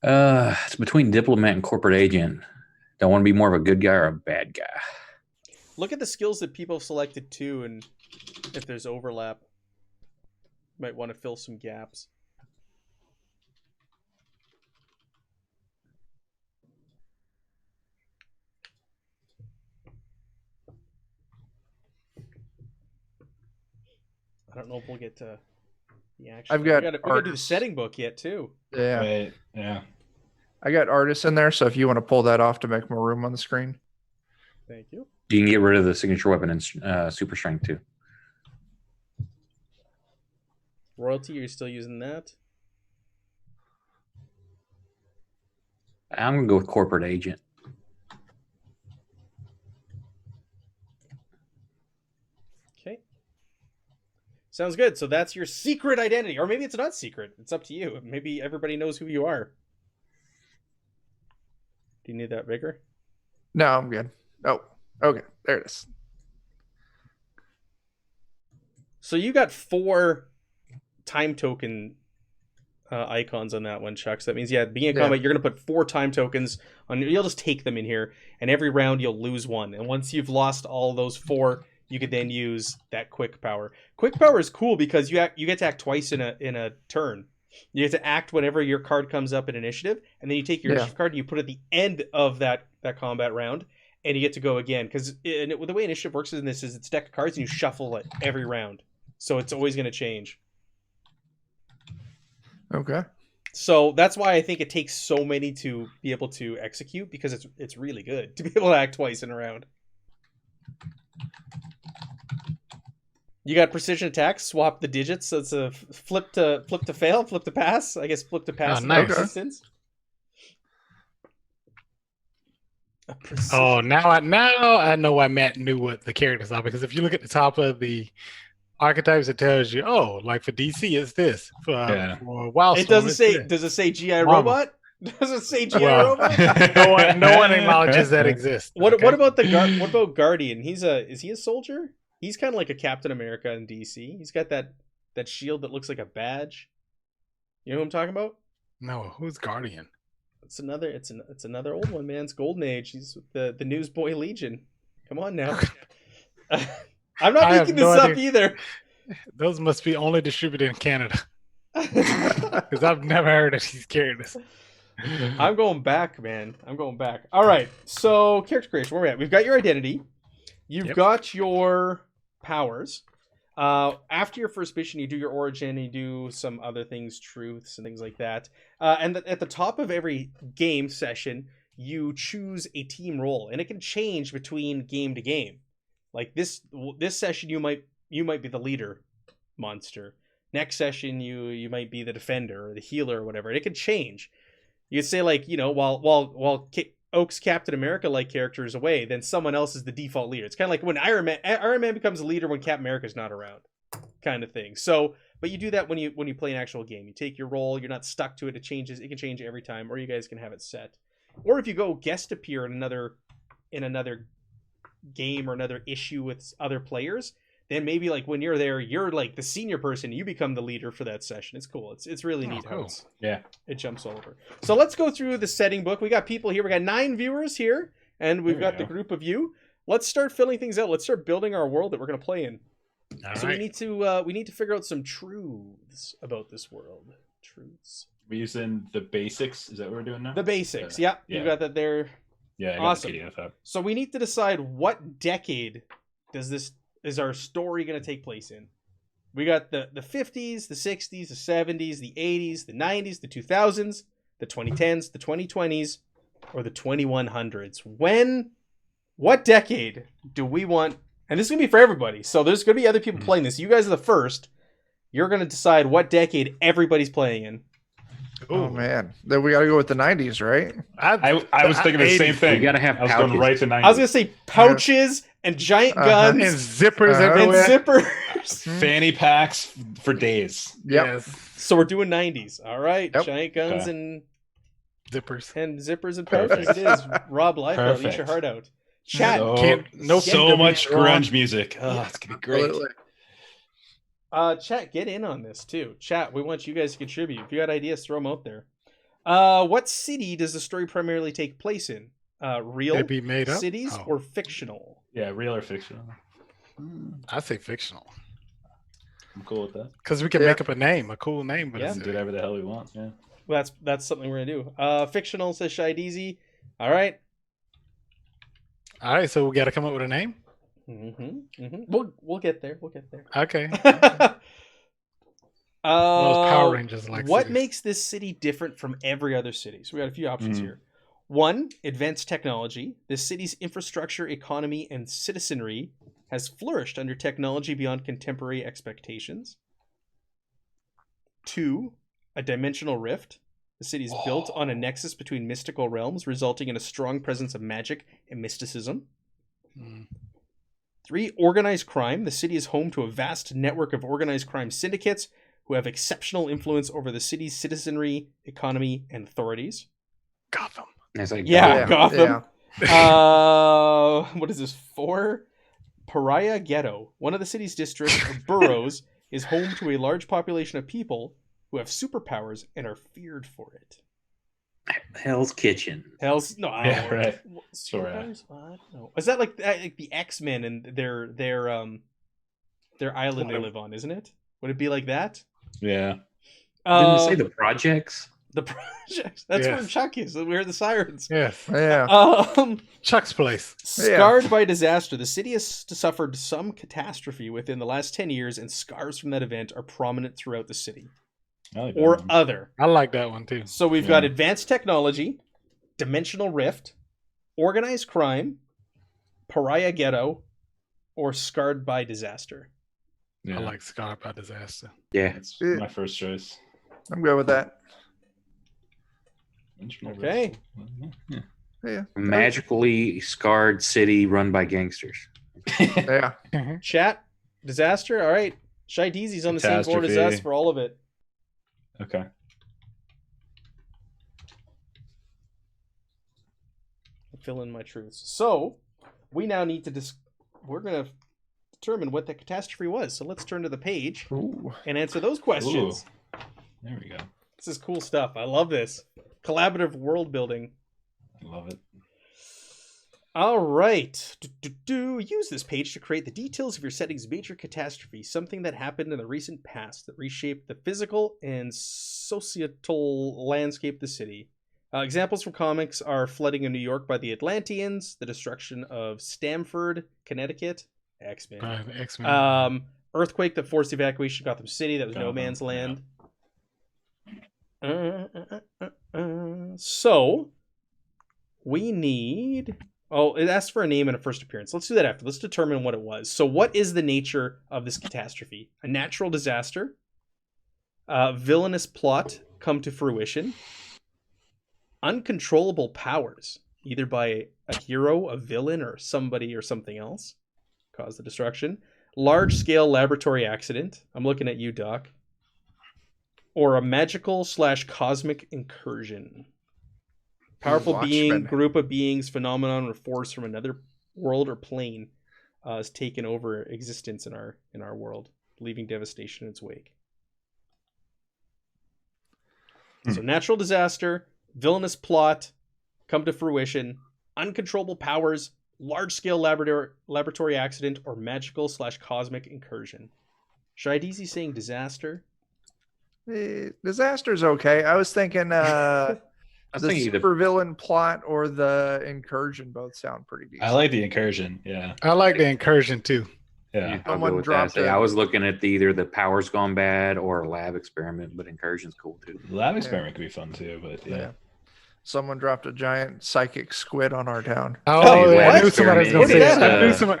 It's between diplomat and corporate agent. Don't want to be more of a good guy or a bad guy. Look at the skills that people have selected too, and if there's overlap. Might want to fill some gaps. I don't know if we'll get to the action. I've got we gotta do the artists. setting book yet too. Yeah. Right. Yeah. I got artists in there, so if you want to pull that off to make more room on the screen. Thank you. You can get rid of the signature weapon and super strength too. Royalty, you're still using that? I'm gonna go with corporate agent. Okay. Sounds good. So that's your secret identity. Or maybe it's not secret. It's up to you. Maybe everybody knows who you are. Do you need that bigger? No, I'm good. Oh, okay. There it is. So you got 4 time token icons on that one, Chuck. So that means, being a combat, you're going to put 4 time tokens on. You'll just take them in here, and every round you'll lose 1. And once you've lost all those 4, you could then use that quick power. Quick power is cool because you get to act twice in a turn. You get to act whenever your card comes up in initiative, and then you take your initiative card and you put it at the end of that combat round, and you get to go again. Because the way initiative works in this is it's a deck of cards, and you shuffle it every round. So it's always going to change. Okay. So that's why I think it takes so many to be able to execute, because it's really good to be able to act twice in a round. You got precision attack, swap the digits. So it's a flip to fail, flip to pass. I guess flip to pass. Oh, nice. In this instance. Oh, now I know why Matt knew what the characters are, because if you look at the top of the archetypes, it tells you, oh, like for DC it's this. For Wildstorm, it doesn't it's say. this. Does it say GI Mama. Robot? Does it say GI Well, Robot? no one acknowledges that exists. What okay? about what about Guardian? Is he a soldier? He's kind of like a Captain America in DC. He's got that shield that looks like a badge. You know who I'm talking about? No, who's Guardian? It's another old one, man. It's Golden Age. He's with the Newsboy Legion. Come on now. I'm not making this up either. Those must be only distributed in Canada, because I've never heard of these characters. I'm going back, man. I'm going back. All right. So character creation. Where are we at? We've got your identity. You've got your powers. After your first mission, you do your origin, you do some other things, truths and things like that. And at the top of every game session, you choose a team role, and it can change between game to game. Like this session, you might be the leader monster. Next session, you might be the defender or the healer or whatever. And it can change. You'd say, like, while Oak's Captain America like character is away, then someone else is the default leader. It's kind of like when Iron Man becomes a leader when Captain America's not around, kind of thing. So, but you do that when you play an actual game. You take your role. You're not stuck to it. It changes. It can change every time, or you guys can have it set. Or if you go guest appear in another game or another issue with other players, then maybe like when you're there, you're like the senior person. You become the leader for that session. It's cool. It's really neat how it jumps all over. So let's go through the setting book. We got people here. We got 9 viewers here, and we've got the group of you. Let's start filling things out. Let's start building our world that we're going to play in. All so right. we need to figure out some truths about this world. Truths. We're using the basics. Is that what we're doing now? The basics. Yeah. You got that there. Yeah. I got Awesome. the PDF up. So we need to decide what decade is our story going to take place in. We got the 50s, the 60s, the 70s, the 80s, the 90s, the 2000s, the 2010s, the 2020s, or the 2100s. What decade do we want? And this is going to be for everybody. So there's going to be other people playing this. You guys are the first. You're going to decide what decade everybody's playing in. Oh man, then we got to go with the 90s, right? I was thinking the same thing. You gotta have I was going pouches. right to 90s. I was going to say pouches and giant guns and zippers Uh-huh. and everywhere. zippers. Fanny packs for days. Yep. Yes, So we're doing 90s. All right. Yep. Giant guns Okay. and zippers. zippers and pouches. It is. Rob Liefeld, eat your Perfect. heart out. Chat. So, so kid much to be wrong. grunge music. Oh, it's gonna be great. Absolutely. Chat, get in on this too. Chat, we want you guys to contribute. If you got ideas, throw them out there. What city does the story primarily take place in? Real Could it be made up? cities Oh. or fictional? Yeah, real or fictional. I say fictional I'm cool with that. because we can Yeah. make up a name, a cool name, but Yeah. it's Do whatever the hell we want. Yeah. Well, that's something we're gonna do. Fictional says Shy Deezy. All right. all right. So we got to come up with a name. We'll get there. We'll get there. Okay. Uh, Those Power Rangers like what cities. makes this city different from every other city? So we got a few options Mhm. here. One, advanced technology. This city's infrastructure, economy, and citizenry has flourished under technology beyond contemporary expectations. Two, a dimensional rift. The city is built on a nexus between mystical realms, resulting in a strong presence of magic and mysticism. Mm. Three, organized crime. The city is home to a vast network of organized crime syndicates who have exceptional influence over the city's citizenry, economy, and authorities. Gotham. It's like Yeah, Gotham. Gotham. What is this? 4, Pariah Ghetto. One of the city's districts or boroughs is home to a large population of people who have superpowers and are feared for it. Hell's Kitchen. Hell's no, I Yeah, don't know. right. Superpowers? What? I don't know. Is that like the X-Men and their island they live on? Isn't it? Would it be like that? Yeah. Didn't you say the projects? the project? That's where Yes. Chuck is. We heard the sirens. Yes. Yeah. Chuck's place. Scarred by disaster, the city has suffered some catastrophe within the last 10 years, and scars from that event are prominent throughout the city. I like Or that one. other. I like that one too. So we've got Yeah. advanced technology, dimensional rift, organized crime, pariah ghetto, or scarred by disaster. Yeah. I like Scarred by Disaster. Yeah. That's Yeah. my first choice. I'm good with that. Okay. Yeah. Yeah. Magically scarred city run by gangsters. Yeah. Chat, disaster. All right. Shy Deezy's on the same board as us Catastrophe. for all of it. Okay. Fill in my truths. So we now need to we're gonna determine what the catastrophe was. So let's turn to the page Ooh. and answer those questions. There we go. This is cool stuff. I love this. Collaborative world building. I love it. All right. Use this page to create the details of your setting's major catastrophe, something that happened in the recent past that reshaped the physical and societal landscape of the city. Examples from comics are flooding in New York by the Atlanteans, the destruction of Stamford, Connecticut, X-Men, X-Men. earthquake that forced evacuation of Gotham City, that was no Gotham, man's land. So we need. Oh, it asks for a name and a first appearance. Let's do that after. Let's determine what it was. So, what is the nature of this catastrophe? A natural disaster, villainous plot come to fruition, uncontrollable powers, either by a hero, a villain, or somebody or something else, cause the destruction, large-scale laboratory accident. I'm looking at you, Doc. Or a magical/cosmic incursion. Powerful being, Watchmen. group of beings, phenomenon, or force from another world or plane has taken over existence in our world, leaving devastation in its wake. So natural disaster, villainous plot, come to fruition, uncontrollable powers, large-scale laboratory accident, or magical/cosmic incursion. Shy Deezy saying disaster. Disaster's okay. I was thinking I was the thinking supervillain plot or the incursion both sound pretty decent. I like the incursion. Yeah. I like the incursion too. Yeah. I'll Someone go with dropped that. a- I was looking at either the power's gone bad or a lab experiment, but incursion's cool too. Lab experiment could be fun too, but yeah. Yeah. Someone dropped a giant psychic squid on our town. Oh, yeah, I what? knew somebody was going to Where'd say it that. I knew at? somebody.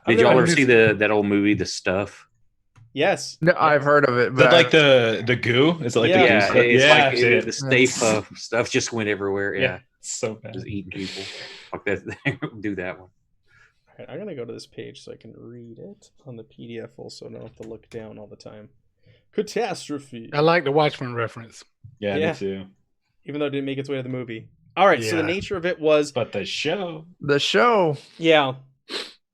Did never y'all ever heard see that old movie, The Stuff? Yes. No, I've heard of it, Is that but like the goo? Is it like Yeah. the goo? Yeah, stuff? it's Yeah, like I've seen it. the Stay Puft stuff just went everywhere. Yeah, It's so bad. just eating people. Fuck that. Do that one. All right, I'm going to go to this page so I can read it on the PDF also. I don't have to look down all the time. Catastrophe. I like the Watchmen reference. Yeah, Yeah. me too. Even though it didn't make its way to the movie. All right, so the Yeah. nature of it was, But the show. the show. yeah.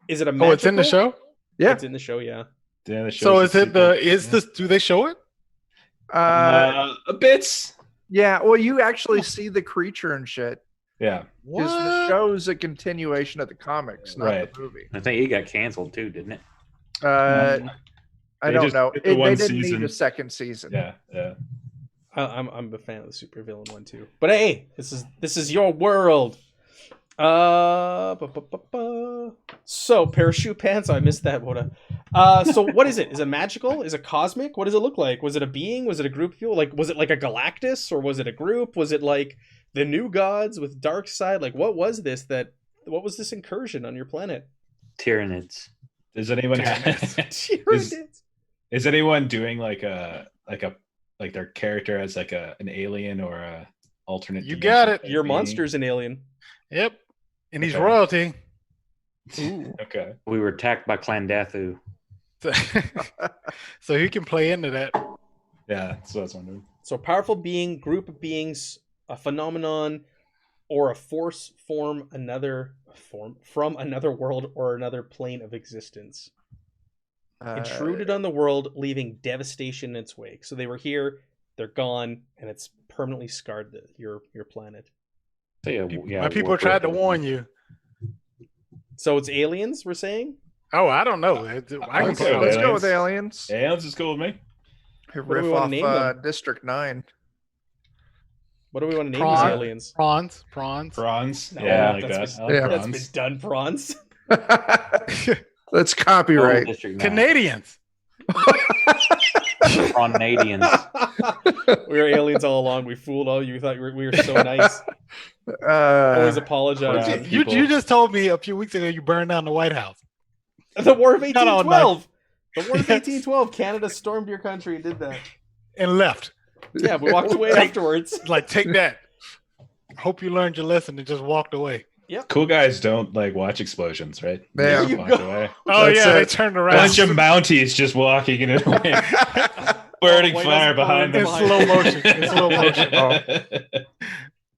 Is it a magical? Oh, it's in the show. Yeah. It's in the show, yeah. Yeah, the So show's is it the? sequel. Is this? Do they show it? Uh, A bit. yeah. Well, you actually see the creature and shit. Yeah. Because the What? show's a continuation of the comics, not Right. the movie. I think it got canceled too, didn't it? I They don't just know. did the They one didn't season. need a second season. Yeah. Yeah. I'm a fan of the supervillain one too. But hey, this is your world. So parachute pants. I missed that. So what is it? Is it magical? Is it cosmic? What does it look like? Was it a being? Was it a group of people? Like, was it like a Galactus, or was it a group? Was it like the New Gods with Dark Side? Like, what was this? What was this incursion on your planet? Tyrannids. Does anyone Tyranids. is anyone doing like their character as like an alien or a alternate? You got dimension it. Your being? monster's an alien. Yep. And he's Okay. royalty. Okay. We were attacked by Clandathu. So he can play into that. Yeah, that's what I was wondering. So powerful being, group of beings, a phenomenon, or a force from another world or another plane of existence. Intruded on the world, leaving devastation in its wake. So they were here, they're gone, and it's permanently scarred your planet. So My people tried to warn you. So it's aliens, we're saying? Oh, I don't know. I can Okay, play Let's with go aliens. with aliens. Aliens is cool with me. do Riff we wanna off name them? District 9. What do we want to name Prawn. these aliens? prawns. Prawns. No, Yeah, I like that's that. I like yeah. That's prawns. been done, prawns. That's copyright. Canadians. Canadians. We were aliens all along. We fooled all you. We thought we were so nice. Always apologize. Yeah. You people- just told me a few weeks ago you burned down the White House. The War of Not all 1812. The War of Yes. 1812. Canada stormed your country and did that. And left. Yeah, we walked away afterwards. Like, take that. Hope you learned your lesson and just walked away. Cool guys don't like watch explosions, right? They Yeah. just There you walk go. away. Oh, That's yeah, they it. turned A around. bunch of Mounties just walking in a burning White fire House behind in them. slow motion. In slow motion. Oh.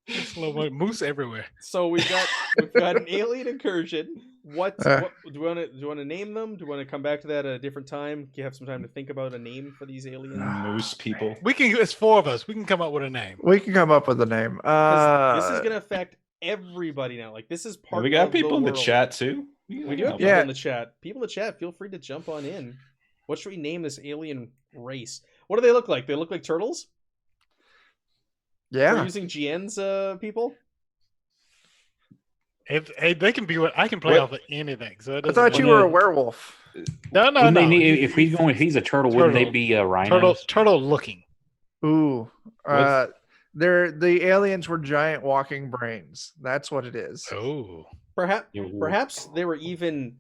Slow motion. Moose everywhere. So we've got an alien incursion. What do you want to name them? Do you want to come back to that at a different time? Do you have some time to think about a name for these aliens? Moose people. We can. It's four of us. We can come up with a name. We can come up with a name. 'Cause this is gonna affect everybody now. Like, this is part. We got of people in the world. chat too. We do have people Yeah. in the chat. People in the chat, feel free to jump on in. What should we name this alien race? What do they look like? They look like turtles? We're yeah. using GN's people? Hey, they can be what I can play What? off of anything. So it I doesn't thought you matter. were a werewolf. No, no, Wouldn't no. they need, if he's a turtle, wouldn't they Turtle. be rhinos? Turtle looking. Ooh. The aliens were giant walking brains. That's what it is. Oh, Perhaps they were even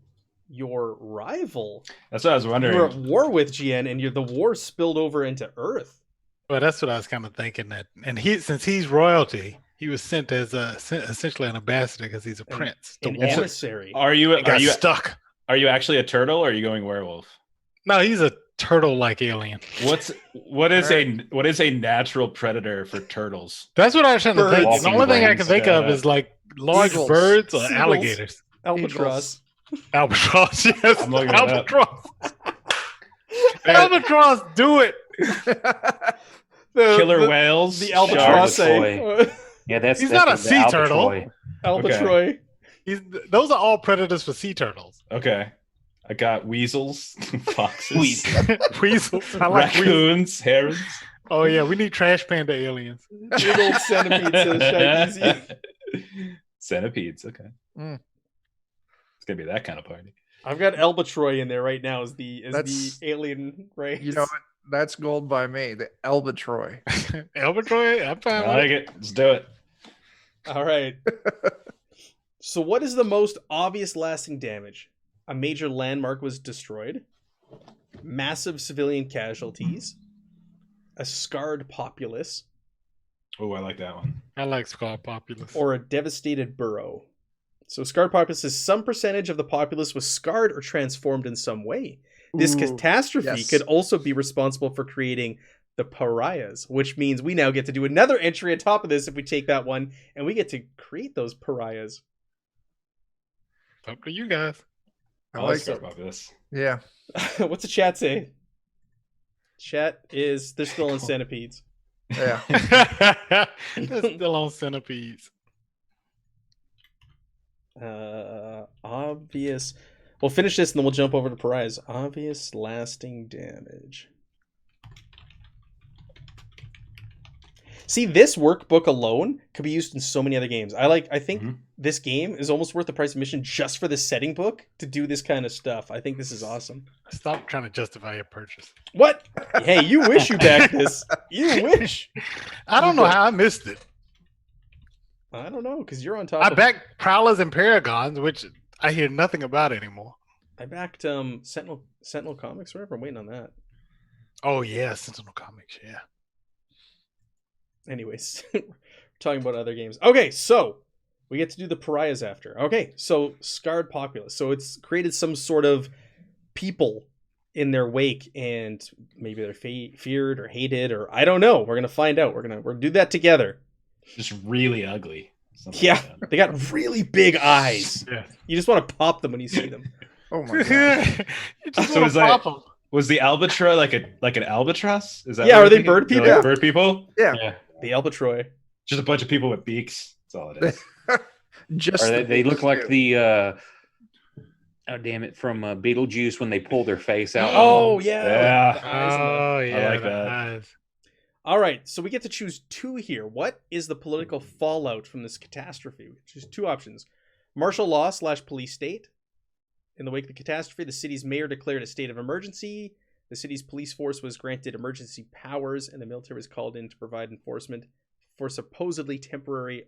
your rival. That's what I was You were at wondering. war with GN, and the war spilled over into Earth. well, that's what I was kind of thinking. That, and since he's royalty, he was sent as essentially an ambassador because he's a prince. An war. emissary. Are you He got stuck. are you actually a turtle or are you going werewolf? No, he's a turtle-like alien. What is a natural predator for turtles? That's what I was trying to think. Birds. The only thing I can Walking think of brains. is like large Eagles. birds or Seagulls. alligators. Albatross. Albatross, yes. I'm looking it up. Albatross. Albatross, do it. Killer whales, The sharks. albatross. Albatroy. Yeah, that's He's that's not a the sea turtle. albatroy. Albatroy. Those are all predators for sea turtles. Okay, I got weasels, foxes, Weasels. I like weasels. raccoons, herons. Oh yeah, we need trash panda aliens. Big old centipedes to shite easy. Centipedes. Okay, Mm. it's gonna be that kind of party. I've got Albatroy in there right now as the That's- alien race. You know what? That's gold by me. The Albatroy. Albatroy, I'm fine I with like it. it. Let's do it. All right. So, what is the most obvious lasting damage? A major landmark was destroyed, massive civilian casualties, a scarred populace, Oh, I like that one. I like Scar Populous. or a devastated burrow. So, scarred populace is some percentage of the populace was scarred or transformed in some way. This Ooh, catastrophe yes. could also be responsible for creating the pariahs, which means we now get to do another entry on top of this if we take that one, and we get to create those pariahs. Up to you guys. I I'll like start it. about this. Yeah. What's the chat say? Chat is they're still on centipedes. Yeah. They're still on centipedes. Obvious. We'll finish this and then we'll jump over to Pariahs. Obvious lasting damage. See, this workbook alone could be used in so many other games. I think Mhm. this game is almost worth the price of admission just for the setting book to do this kind of stuff. I think this is awesome. Stop trying to justify your purchase. What? Hey, you wish you backed this. You wish. I don't know how I missed it. I don't know, because you're on top I of backed Prowlers and Paragons, which I hear nothing about anymore. I backed Sentinel Comics, whatever. I'm waiting on that. Oh yeah, Sentinel Comics, yeah. Anyways, we're talking about other games. Okay, so we get to do the Pariahs after. Okay, so Scarred Populace. So it's created some sort of people in their wake, and maybe they're feared or hated, or I don't know. We're gonna find out. We're gonna do that together. Just really ugly. Something Yeah, like that. they got really big eyes. Yeah. You just want to pop them when you see them. Oh my god. You just So wanna is that- pop 'em. Was the albatross like an albatross? Is that Yeah, what are I'm they thinking? bird They're people? like bird people? Yeah. The Albatroy. Just a bunch of people with beaks. That's all it is. Just Or the they look biggest like dude. the oh damn it from Beetlejuice when they pull their face out. Oh yeah. Yeah. The eyes and the- Oh yeah, like the that. eyes. All right, so we get to choose two here. What is the political fallout from this catastrophe? We choose two options: martial law / police state. In the wake of the catastrophe, the city's mayor declared a state of emergency. The city's police force was granted emergency powers, and the military was called in to provide enforcement for supposedly temporary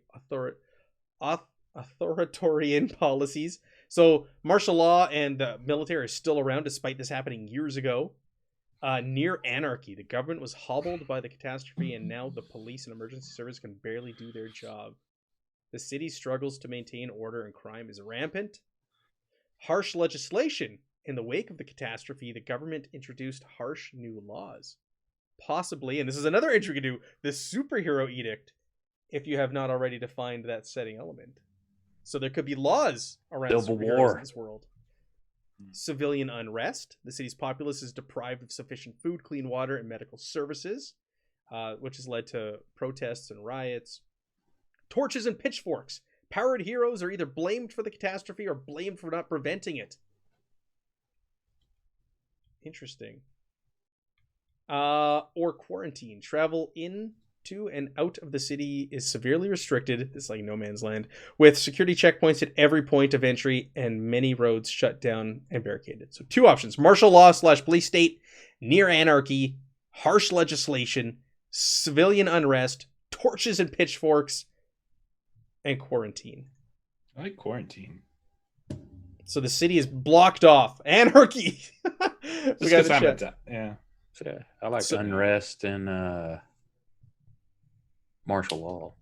authoritarian policies. So martial law and the military are still around despite this happening years ago. Near anarchy. The government was hobbled by the catastrophe, and now the police and emergency service can barely do their job. The city struggles to maintain order, and crime is rampant. Harsh legislation. In the wake of the catastrophe, the government introduced harsh new laws. Possibly, and this is another entry you can do, the superhero edict, if you have not already defined that setting element. So there could be laws around Civil superheroes War. in this world. Civilian unrest. The city's populace is deprived of sufficient food, clean water, and medical services, which has led to protests and riots. Torches and pitchforks. Powered heroes are either blamed for the catastrophe or blamed for not preventing it. Interesting. Or quarantine. Travel into and out of the city is severely restricted. It's like no man's land, with security checkpoints at every point of entry and many roads shut down and barricaded. So two options: martial law / police state, near anarchy, harsh legislation, civilian unrest, torches and pitchforks, and quarantine. I like quarantine. So the city is blocked off. Anarchy. We Just got 'cause the I'm chat. Yeah, I like So- unrest and martial law.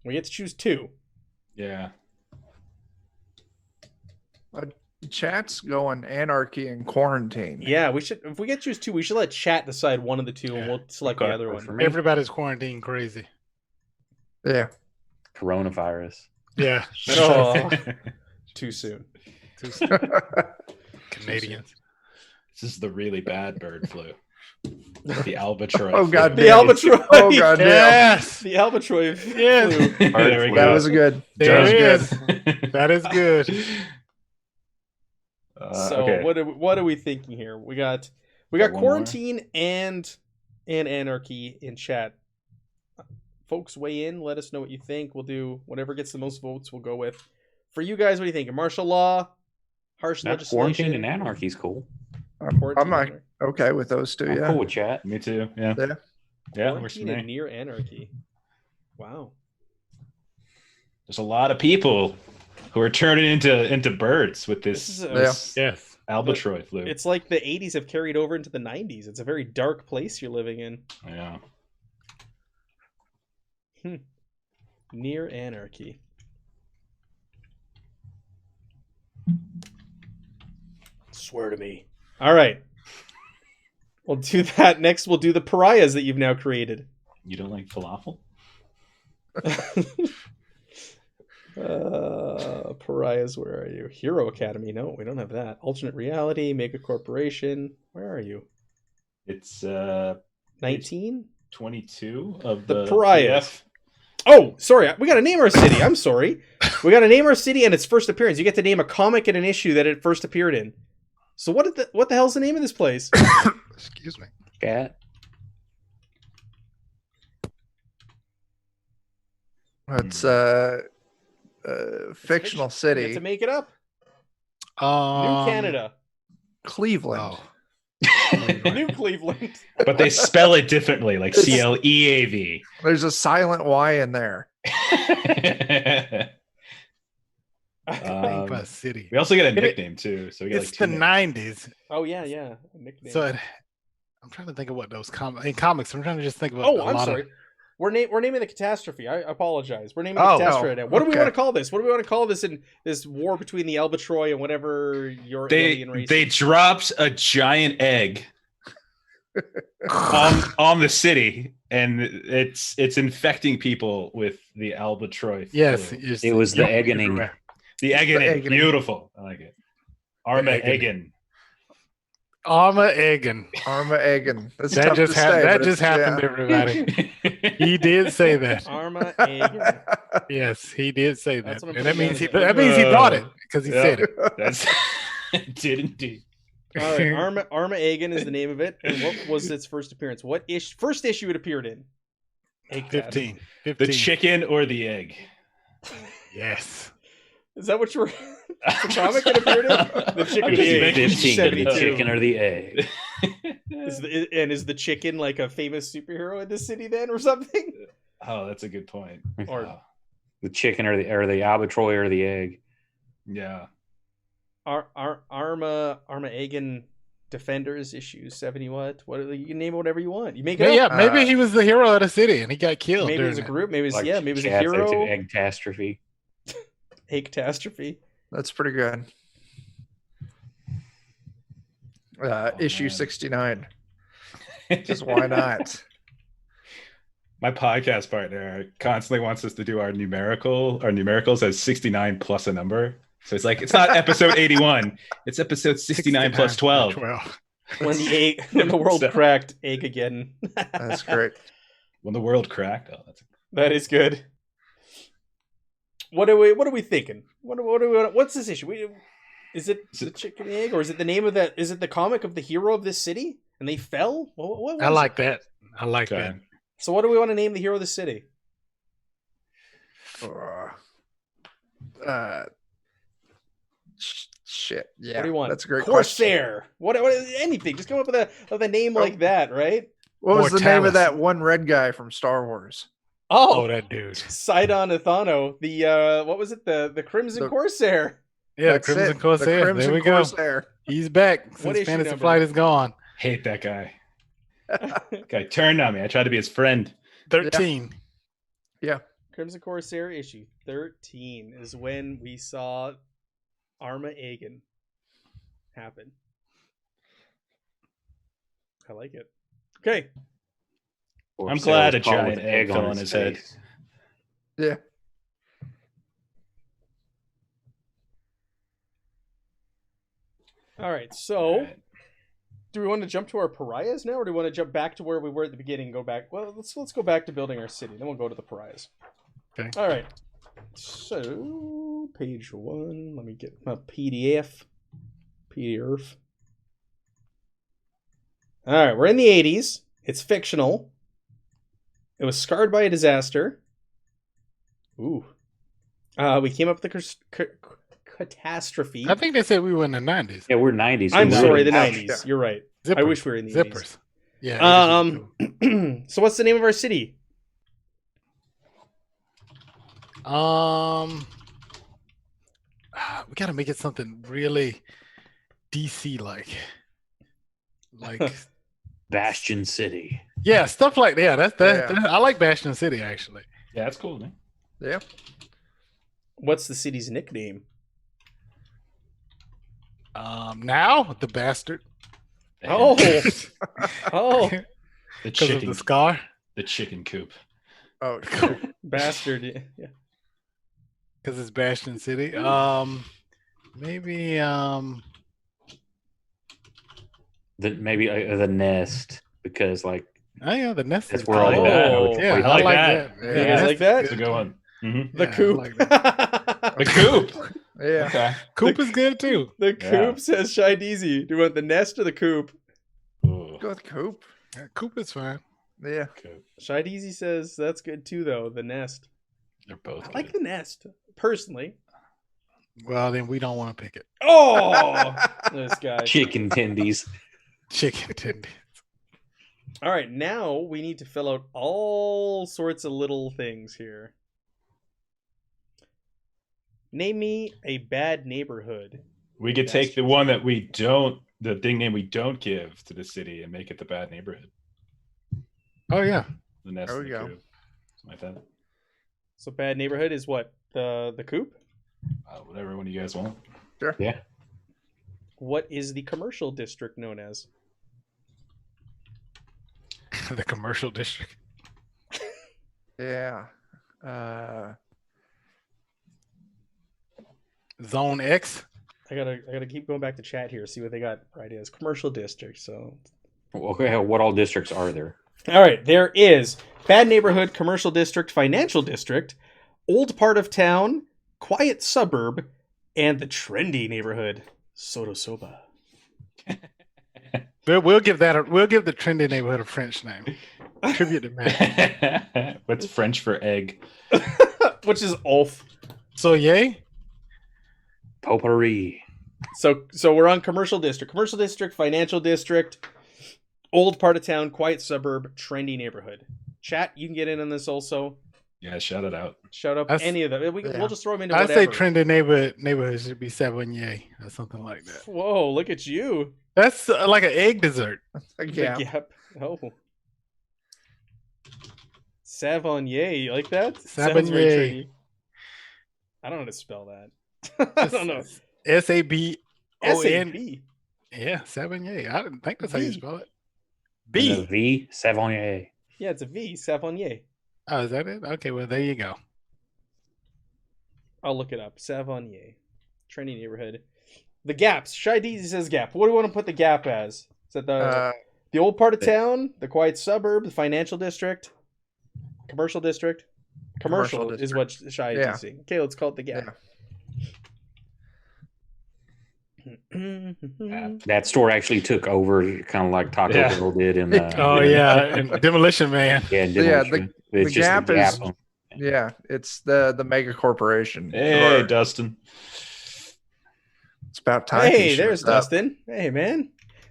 We get to choose two. Yeah. Chat's going anarchy and quarantine. Yeah, we should. If we get to choose two, we should let chat decide one of the two, and we'll select Okay. the other Works for one. me. Everybody's quarantined crazy. Yeah. Coronavirus. Yeah. Oh. Too soon. Canadians. This is the really bad bird flu. The albatross. Oh, God flu. The Albatroy. Oh god damn. Yes. The Albatroy. Yes. flew. There we That go. was good. There That it was is. That is good. So okay. what are we thinking here? We got Got one more? quarantine and anarchy in chat. Folks, weigh in. Let us know what you think. We'll do whatever gets the most votes. We'll go with. For you guys, what do you think? Martial law, harsh Now, legislation, quarantine and anarchy's cool. quarantine, I'm not okay with those two. I'm Yeah. cool with chat. Me too. Yeah. Yeah. Yeah. Works for quarantine and me. near anarchy. Wow. There's a lot of people who are turning into birds with This this, is a- this Yes. albatroy flu. It's like the 80s have carried over into the 90s. It's a very dark place you're living in. Yeah. Near anarchy. Swear to me. All right. We'll do that. Next, we'll do the pariahs that you've now created. You don't like falafel? Pariahs, where are you? Hero Academy. No, we don't have that. Alternate reality, Mega Corporation. Where are you? It's 19? 22 of The the Pariahs. PDF. Oh, sorry. We got to name our city. I'm sorry. We got to name our city and its first appearance. You get to name a comic and an issue that it first appeared in. So what the hell's the name of this place? Excuse me. Cat. It's fictional You city, get to make it up. New Canada. Cleveland. Oh, New Cleveland. But they spell it differently, like CLEAV. There's a silent Y in there. Cleveland City. We also get a nickname too. So we get It's like the two names. 90s. Oh yeah. A nickname. So I'm trying to think of what those in comics. I'm trying to just think about. Oh, I'm sorry. We're naming the catastrophe. I apologize. We're naming the Oh, catastrophe oh, right now. What do we okay. want to call this? What do we want to call this in this war between the Albatroy and whatever your alien race? They dropped a giant egg on the city, and it's infecting people with the Albatroy. Yes, flu. It was the eggening. The eggening. eggening. Beautiful. I like it. Arma eggening. Eggen. Armageddon. Armageddon. That's That tough just to say, that but just it's- happened, everybody. He did say that. Armageddon. Yes, he did say that, That's what I'm and that putting means he down. that means he thought it because he Yeah. said it. That's did indeed. All right, Armageddon is the name of it. And what was its first appearance? What first issue it appeared in? Egg Dad. 15. The 15. chicken or the egg? Yes. Is that what you were? The comic it appeared in? The chicken or the egg. 15. 72. The chicken or the egg. Is the chicken like a famous superhero in this city then, or something? Oh, that's a good point. Or Oh, The chicken or the albatroy or the egg. yeah. Armageddon Defenders issue 70 what? You can name it whatever you want. You make it Yeah, up. yeah, maybe he was the hero of the city and he got killed. Maybe it was a during group. Maybe it was Like maybe it was a Chad hero. said, egg catastrophe. A catastrophe. That's pretty good. Issue man. 69. Just why not? My podcast partner constantly wants us to do our numericals as 69 plus a number. So it's like it's not episode 81, it's episode 69 plus 12. When the world So- cracked, egg again. That's great. When the world cracked. Oh, that's That is good. What are we thinking? What's this issue? Is it the chicken egg, or is it the name of that? Is it the comic of the hero of this city and they fell? What I was like it? that. I like okay. that. So what do we want to name the hero of the city? Shit. Yeah. What do you want? That's a great question. Corsair. What anything? Just come up with a name like that, right? What was the name Mortalis. of that one red guy from Star Wars? Oh, Oh, that dude. Sidon Athano. The what was it? The Crimson The- Corsair. Yeah, That's Crimson it, Corsair. The Crimson there we go. Corsair. He's back What since issue Fantasy number? Flight is gone. Hate that guy. Guy turned on me. I tried to be his friend. 13. Crimson Corsair issue 13 is when we saw Armageddon happen. I like it. Okay. Or I'm so glad it's a called giant with egg fell on his head. face. Yeah. All right. So, do we want to jump to our pariahs now, or do we want to jump back to where we were at the beginning? Go back. Well, let's go back to building our city. Then we'll go to the pariahs. Okay. All right. So, page 1. Let me get my PDF. PDF. All right. We're in the 80s. It's fictional. It was scarred by a disaster. Ooh. We came up with the catastrophe. I think they said we were in the 90s. Yeah, we're 90s. I'm We're sorry, the 90s. 90s. You're right. Zippers. I wish we were in the 80s. Zippers. Yeah. So what's the name of our city? We got to make it something really DC like. Like, Bastion City. yeah, stuff like that. That's that. Yeah. I like Bastion City actually. Yeah, that's cool, man. Yeah. What's the city's nickname? Now the bastard. Oh, oh, The Because of chicken, the scar. the chicken coop. Oh, bastard! Yeah. Because it's Bastion City. Maybe Maybe the nest, because like Oh yeah, the nest. That's is where all cool. the Oh. Yeah, I like that. Yeah, You the guys nest like that? is That's a good. good one. Mhm. The Yeah, I coop. like that. The coop. Yeah. Okay. Coop is good too. The Yeah. coop says Shy Deezy. Do you want the nest or the coop? Ooh, Go with Coop. Yeah, Coop is fine. Yeah. coop. Shy Deezy says that's good too, though. The nest. They're both I like good. the nest personally. Well, then we don't want to pick it. Oh, this guy. Chicken tendies. Chicken tenders. All right, now we need to fill out all sorts of little things here. Name me a bad neighborhood. We could take the one that we don't, the thing name we don't give to the city, and make it the bad neighborhood. Oh yeah. The nest. There and we the go. coop. Something like that. So bad neighborhood is what? The coop? Whatever one you guys want. Yeah. What is the commercial district known as? The commercial district. Yeah. Zone X. I gotta keep going back to chat here, see what they got for ideas. Commercial district, so Okay, what all districts are there? all right, there is bad neighborhood, commercial district, financial district, old part of town, quiet suburb, and the trendy neighborhood, Soto Soba. We'll give the trendy neighborhood a French name. Tribute to man. What's French for egg? Which is Ulf. So yay. Potpourri. So we're on commercial district, financial district, old part of town, quiet suburb, trendy neighborhood. Chat, you can get in on this also. Yeah, shout it out. Shout out That's- any of them. Yeah. We'll just throw them into I whatever. say trendy neighborhood should be Savigny or something like that. Whoa, look at you. That's like an egg dessert. The Yeah. Gap. Oh. Savigny, you like that? Sounds Savigny. very trendy. I don't know how to spell that. I don't know. SABON. S-A-B. Yeah, Savigny. I didn't think that's how you V. spell it. The B. V. Savigny. Yeah, it's a V. Savigny. Oh, is that it? Okay, well there you go. I'll look it up. Savigny. Trendy neighborhood. The Gaps. Shy Deezy says Gap. What do you want to put the Gap as? Is that the old part of town, the quiet suburb, the financial district, commercial district? Commercial, Commercial is what Shy Yeah. is saying. Okay, let's call it the Gap. That store actually took over, kind of like Taco Yeah. Bell did in Oh yeah, and Demolition Man. yeah, Yeah, Demolition. It's the just Gap the Gap is- on- Yeah. It's the mega corporation. Hey, Or- Dustin. It's about time. Hey, he there's shows up. Dustin. Hey, man.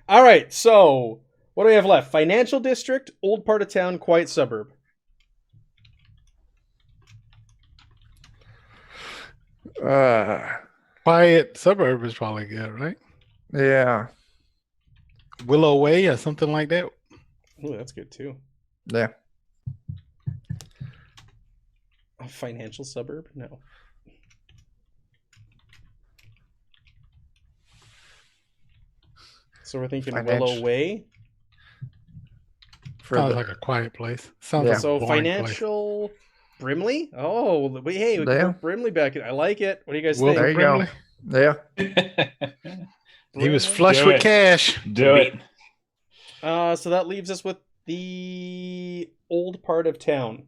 All right, so what do we have left? Financial district, old part of town, quiet suburb. Quiet suburb is probably good, right? Yeah. Willow Way or something like that. Ooh, that's good too. Yeah. A financial suburb? No. So we're thinking Willow Financial- Way. For Sounds the, like a quiet place. Sounds Yeah. like a So boring place. financial Brimley? Oh, wait, hey, we Yeah. can put Brimley back in. I like it. What do you guys Wilbur There think? you go. Brimley? yeah. He was Brimley? flush Do with it. cash. Do it. So that leaves us with the old part of town.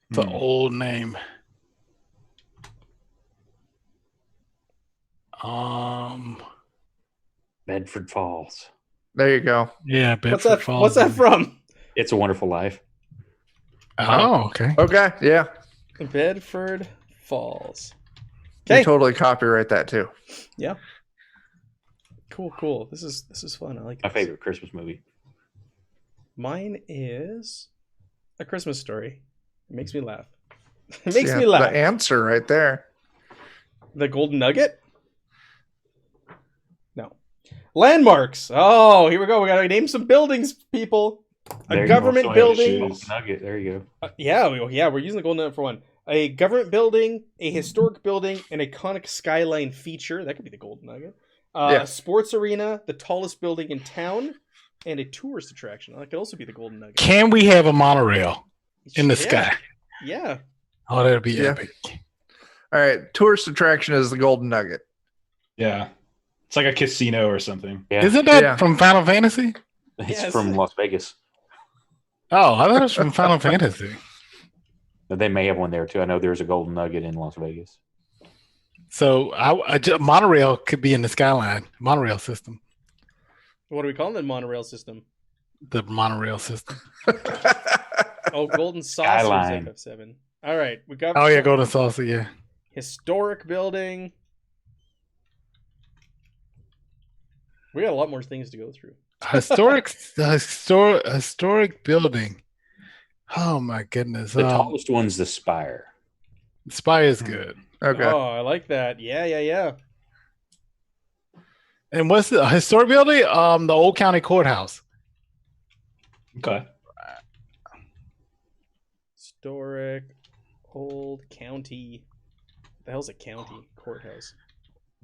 It's an old name. Bedford Falls. There you go. Yeah, Bedford What's that? Falls. What's that from? It's a Wonderful Life. Oh, okay. Okay. Yeah. Bedford Falls. You Okay. totally copyright that too. Cool. This is fun. I like My this. favorite Christmas movie. Mine is A Christmas Story. It makes me laugh. It makes Yeah, me laugh. The answer right there. The Golden Nugget? No. Landmarks. Oh, here we go. We gotta name some buildings, people. There A you go. government Sorry, building. shoes. Nugget. There you go. We're using the Golden Nugget for one. A government building, a historic building, an iconic skyline feature. That could be the Golden Nugget. Yeah. A sports arena, the tallest building in town, and a tourist attraction. That could also be the Golden Nugget. Can we have a monorail in the Yeah. sky? Yeah. Oh, that'd be Yeah. epic. All right. Tourist attraction is the Golden Nugget. Yeah. It's like a casino or something. Yeah, Isn't that Yeah. from Final Fantasy? it's Yes. from Las Vegas. Oh, I thought it was from Final Fantasy. They may have one there too. I know there's a golden nugget in Las Vegas. So monorail could be in the Skyline monorail system. What are we calling the monorail system? The monorail system. Oh, Golden Saucer Skyline. FF7. All right, we got. Oh yeah, Golden Saucer. Yeah. Historic building. We got a lot more things to go through. Historic building. Oh my goodness. The tallest one's the spire. Spire is good. Okay. Oh, I like that. Yeah. And what's the historic building? The Old County Courthouse. Okay. Historic Old County. What the hell's a county courthouse?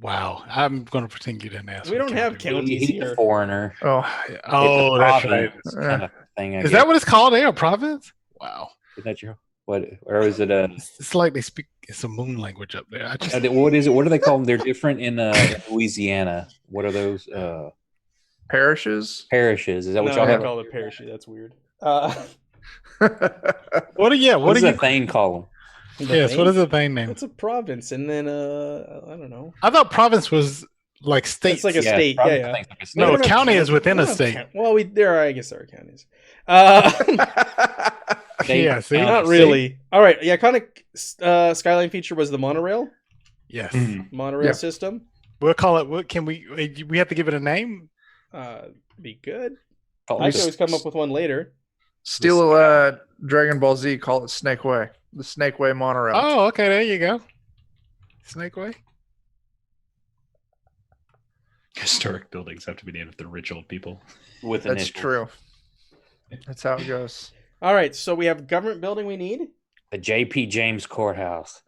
Wow. I'm gonna pretend you didn't ask. We what don't have county counties He's here. a foreigner. Oh, Oh, that's right. Kind of thing. I Is guess. that what it's called there? A province? Wow. Is that your what? Or is it a? It's like they speak. It's a moon language up there. I just, What is it? What do they call them? They're different in Louisiana. What are those parishes. parishes? Is that No, what y'all I have? call it parachute. That's weird. what do you? What What does do you? that thing call them? Yes. What is the thing name? It's a province, and then I don't know. I thought province was like state. It's like a state. probably Yeah. things like a No, We state. don't have county is within we a don't have state. Well, I guess there are counties. State, Yeah, see? county, Not state. really. All right. The iconic Skyline feature was the monorail. Yes. Monorail Yeah. system. We'll call it. What can we? We have to give it a name. Be good. Call I it can always come up with one later. Steal Dragon Ball Z. Call it Snake Way. The Snake Way monorail. Oh, okay. There you go. Snake Way. Historic buildings have to be named after rich old people. with That's initials. true. That's how it goes. All right. So we have government building we need. The J.P. James Courthouse.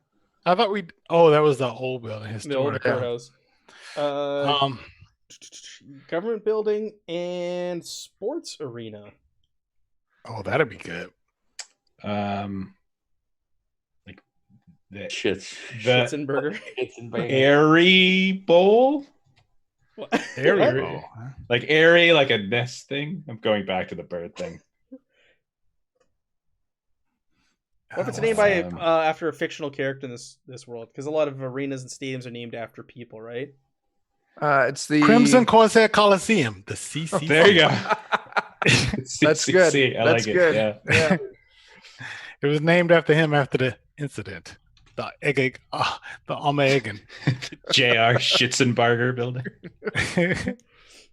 I thought we. Oh, that was the old building. The old Historic. courthouse. Um. Government building and sports arena. Oh, that'd be good. Like the Shit. the Schitzenberger. Airy Bowl, What? Area. What? like airy, like a nest thing. I'm going back to the bird thing. What if it's named by Um, after a fictional character in this world? Because a lot of arenas and stadiums are named after people, right? It's the Crimson Corsair Coliseum, the CC. There you go. That's good. CCC, I That's like good. It. Yeah. Yeah. It was named after him after the incident. The Omegan. J.R. Schitzenbarger building.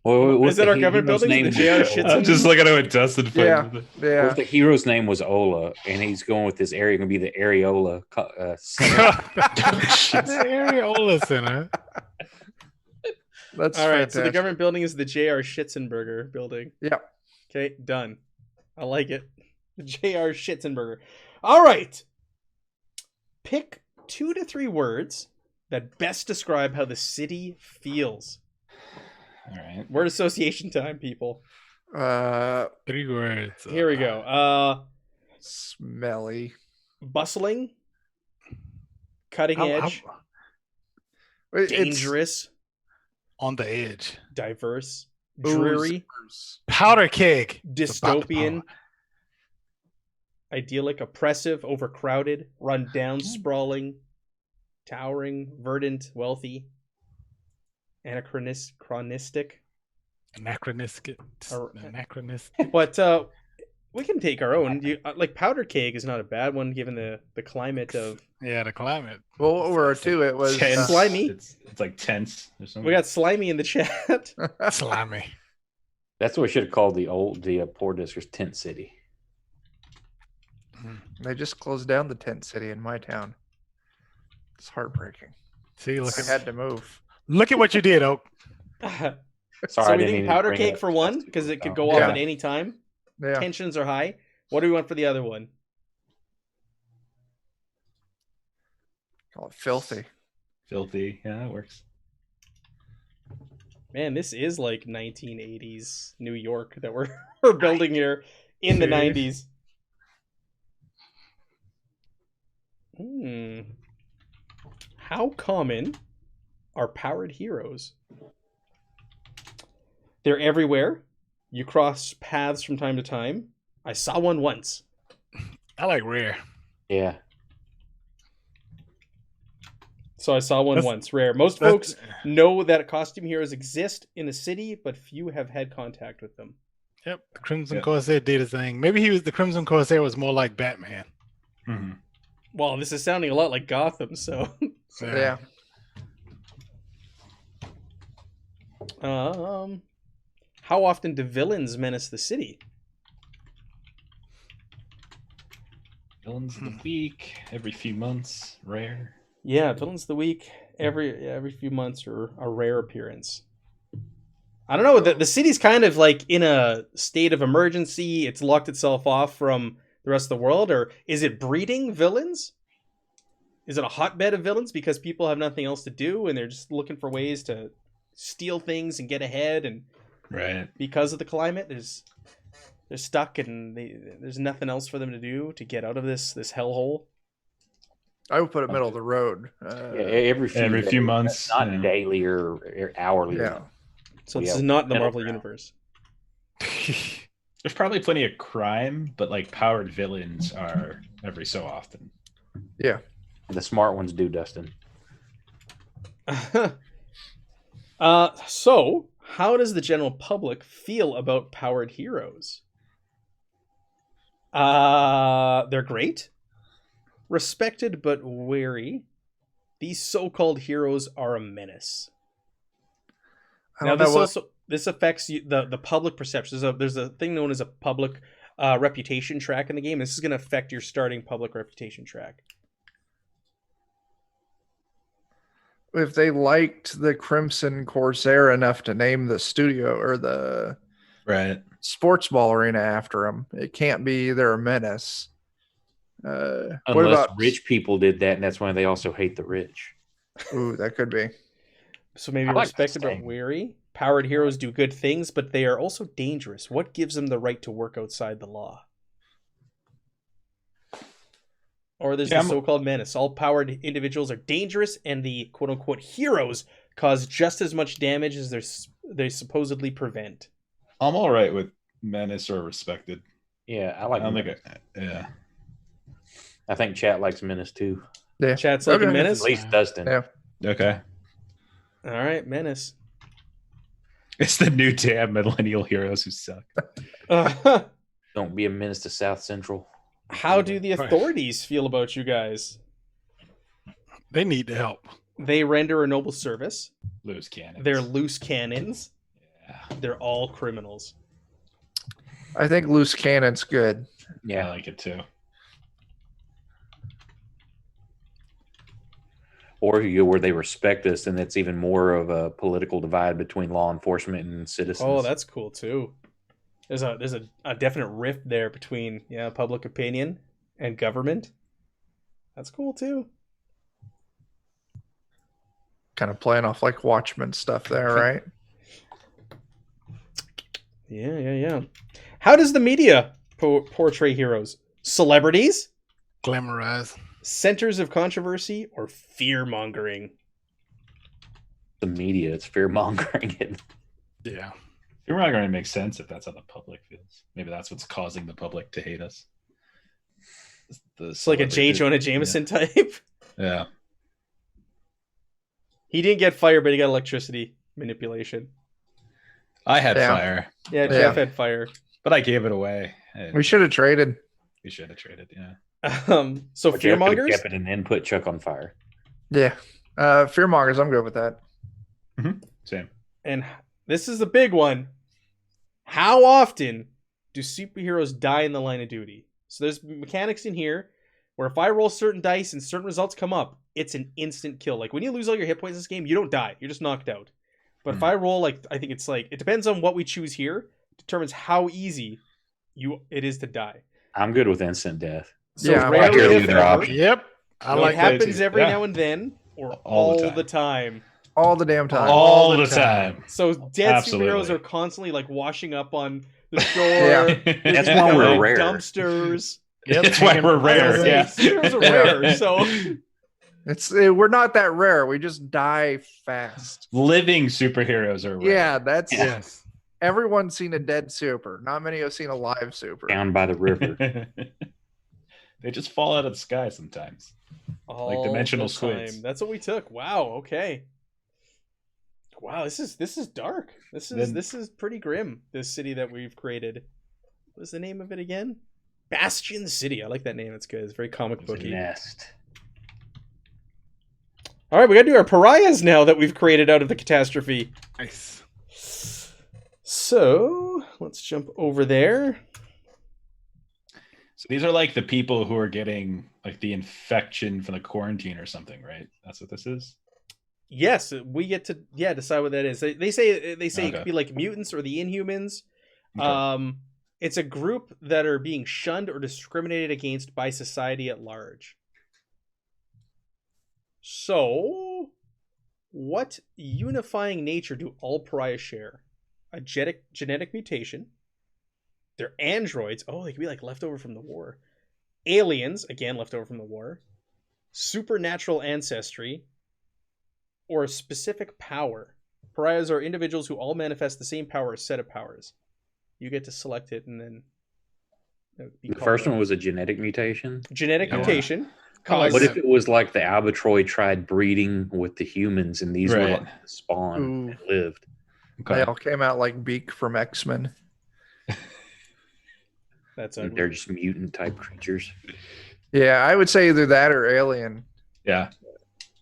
Well, Is that our government building? The J.R. Schittzen? I'm just looking at what Dustin put. Yeah. What Yeah. if the hero's name was Ola, and he's going with this area? Going to be the Areola. Center? The Areola Center. That's All right. fantastic. So the government building is the J.R. Schitzenberger building. Yeah. Okay, done. I like it. The J.R. Schitzenberger. All right. Pick 2 to 3 words that best describe how the city feels. All right. Word association time, people. 3 words. Here we go. Smelly. Bustling, cutting edge, It's dangerous, On the edge. diverse, ooze. dreary, Powder keg. It's about to dystopian, pop. idyllic, oppressive, overcrowded, run down, sprawling, towering, verdant, wealthy, anachronistic. Anachronistic. Or- Anachronistic. But we can take our own. Like powder keg is not a bad one given the climate of. Yeah, the climate. Well, over to it was Tense. Slimy. It's like tense or something. We got slimy in the chat. Slimy. That's what we should have called the Poor District's Tent City. They just closed down the tent city in my town. It's heartbreaking. See, look I at had to move. look at what you did, Oak. Sorry, So I we didn't think even powder bring cake it for up. one because it could go Yeah. off at any time. Yeah. Tensions are high. What do we want for the other one? Call it filthy. Filthy. Yeah, that works. Man, this is like 1980s New York that we're building here in the 90s. How common are powered heroes? They're everywhere. You cross paths from time to time. I saw one once. I like rare. Yeah. So I saw one That's- once. Rare. Most folks know that costume heroes exist in the city, but few have had contact with them. Yep, the Crimson Yeah. Corsair did his thing. Maybe the Crimson Corsair was more like Batman. Mhm. Well, this is sounding a lot like Gotham, so. Yeah. How often do villains menace the city? Villains of the week, every few months, rare. Yeah, villains of the week every few months or a rare appearance. I don't know. The city's kind of like in a state of emergency. It's locked itself off from the rest of the world, or is it breeding villains? Is it a hotbed of villains because people have nothing else to do and they're just looking for ways to steal things and get ahead? And Right. because of the climate, they're stuck and there's nothing else for them to do to get out of this hellhole. I would put it middle of the road. Every Every few days, months, not yeah. daily or hourly. Yeah. So We this have is not the middle Marvel ground. universe. There's probably plenty of crime, but like powered villains are every so often. Yeah. The smart ones do, Dustin. So how does the general public feel about powered heroes? They're great, respected but wary. These so-called heroes are a menace. I Now don't know this affects the public perception. There's a thing known as a public reputation track in the game. This is going to affect your starting public reputation track. if they liked the Crimson Corsair enough to name the studio or the Right. sports ball arena after them. It can't be they're a menace. What Unless about rich people did that, and that's why they also hate the rich. Ooh, that could be. So maybe I like respected that but saying. wary. Powered heroes do good things, but they are also dangerous. What gives them the right to work outside the law? Or there's Yeah, the so-called menace. All powered individuals are dangerous, and the quote-unquote heroes cause just as much damage as they supposedly prevent. I'm all right with menace or respected. Yeah, I I like. don't think Menace. yeah. I think chat likes Menace too. Yeah. Chat's like a Okay. menace? At least Dustin. Yeah. Okay. All right, menace. It's the new damn millennial heroes who suck. Don't be a menace to South Central. How do the authorities feel about you guys? They need the help. They render a noble service. Loose cannons. They're loose cannons. Yeah. They're all criminals. I think loose cannon's good. I Yeah, like it too. or where they respect us, and it's even more of a political divide between law enforcement and citizens. Oh, that's cool too. There's a definite rift there between public opinion and government. That's cool too. Kind of playing off like Watchmen stuff there, right? Yeah. How does the media portray heroes? Celebrities, Glamorize. centers of controversy, or fear mongering? the media. It's fear mongering. Yeah. You're not going to make sense if that's how the public feels. Maybe that's what's causing the public to hate us. It's like a J. Jonah Jameson type. Yeah. He didn't get fire, but he got electricity manipulation. I had Yeah. fire, Yeah, Yeah. Jeff had fire. but I gave it away. We should have traded. We should have traded. Yeah. So But Jeff could've fearmongers. kept it and then put Chuck on fire. Yeah. Fearmongers, I'm good with that. Same. And this is the big one. How often do superheroes die in the line of duty? So there's mechanics in here where if I roll certain dice and certain results come up, it's an instant kill. Like when you lose all your hit points in this game, you don't die. You're just knocked out. But if I roll I think it's it depends on what we choose here, determines how easy it is to die. I'm good with instant death. So Yeah, I like rarely either if ever, option. Yep. I it like that happens too. every Yeah. now and then or All all the the time. All the damn time. All the time. So dead Absolutely. superheroes are constantly washing up on the shore. Yeah. That's why we're rare. Dumpsters. Yep. That's why we're rare. Yeah. Superheroes are rare. So We're not that rare. We just die fast. Living superheroes are rare. Yeah, that's Yes. Everyone's seen a dead super. Not many have seen a live super. Down by the river. They just fall out of the sky sometimes. All dimensional the time. squids. That's what we took. Wow. Okay. Wow. This is dark. This is pretty grim. This city that we've created. What's the name of it again? Bastion City. I like that name. It's good. It's very comic It's a booky. nest. All right, we gotta do our pariahs now that we've created out of the catastrophe. Nice. So let's jump over there. So these are like the people who are getting like the infection from the quarantine or something, right? That's what this is. Yes, we get to decide what that is. They say it Okay. could be like mutants or the Inhumans. Okay. It's a group that are being shunned or discriminated against by society at large. So, what unifying nature do all pariahs share? A genetic mutation. They're androids. Oh, they could be like leftover from the war. Aliens, again, leftover from the war. Supernatural ancestry. Or a specific power. Pariahs are individuals who all manifest the same power or set of powers. You get to select it and then... The first one was a genetic mutation. Genetic Yeah. mutation. Like What Cause... if it was like the Albatroy tried breeding with the humans and these were Right. like the spawn Ooh. and lived? Okay. They all came out like Beak from X-Men. That's And ugly. they're just mutant type creatures. Yeah, I would say either that or Alien. Yeah.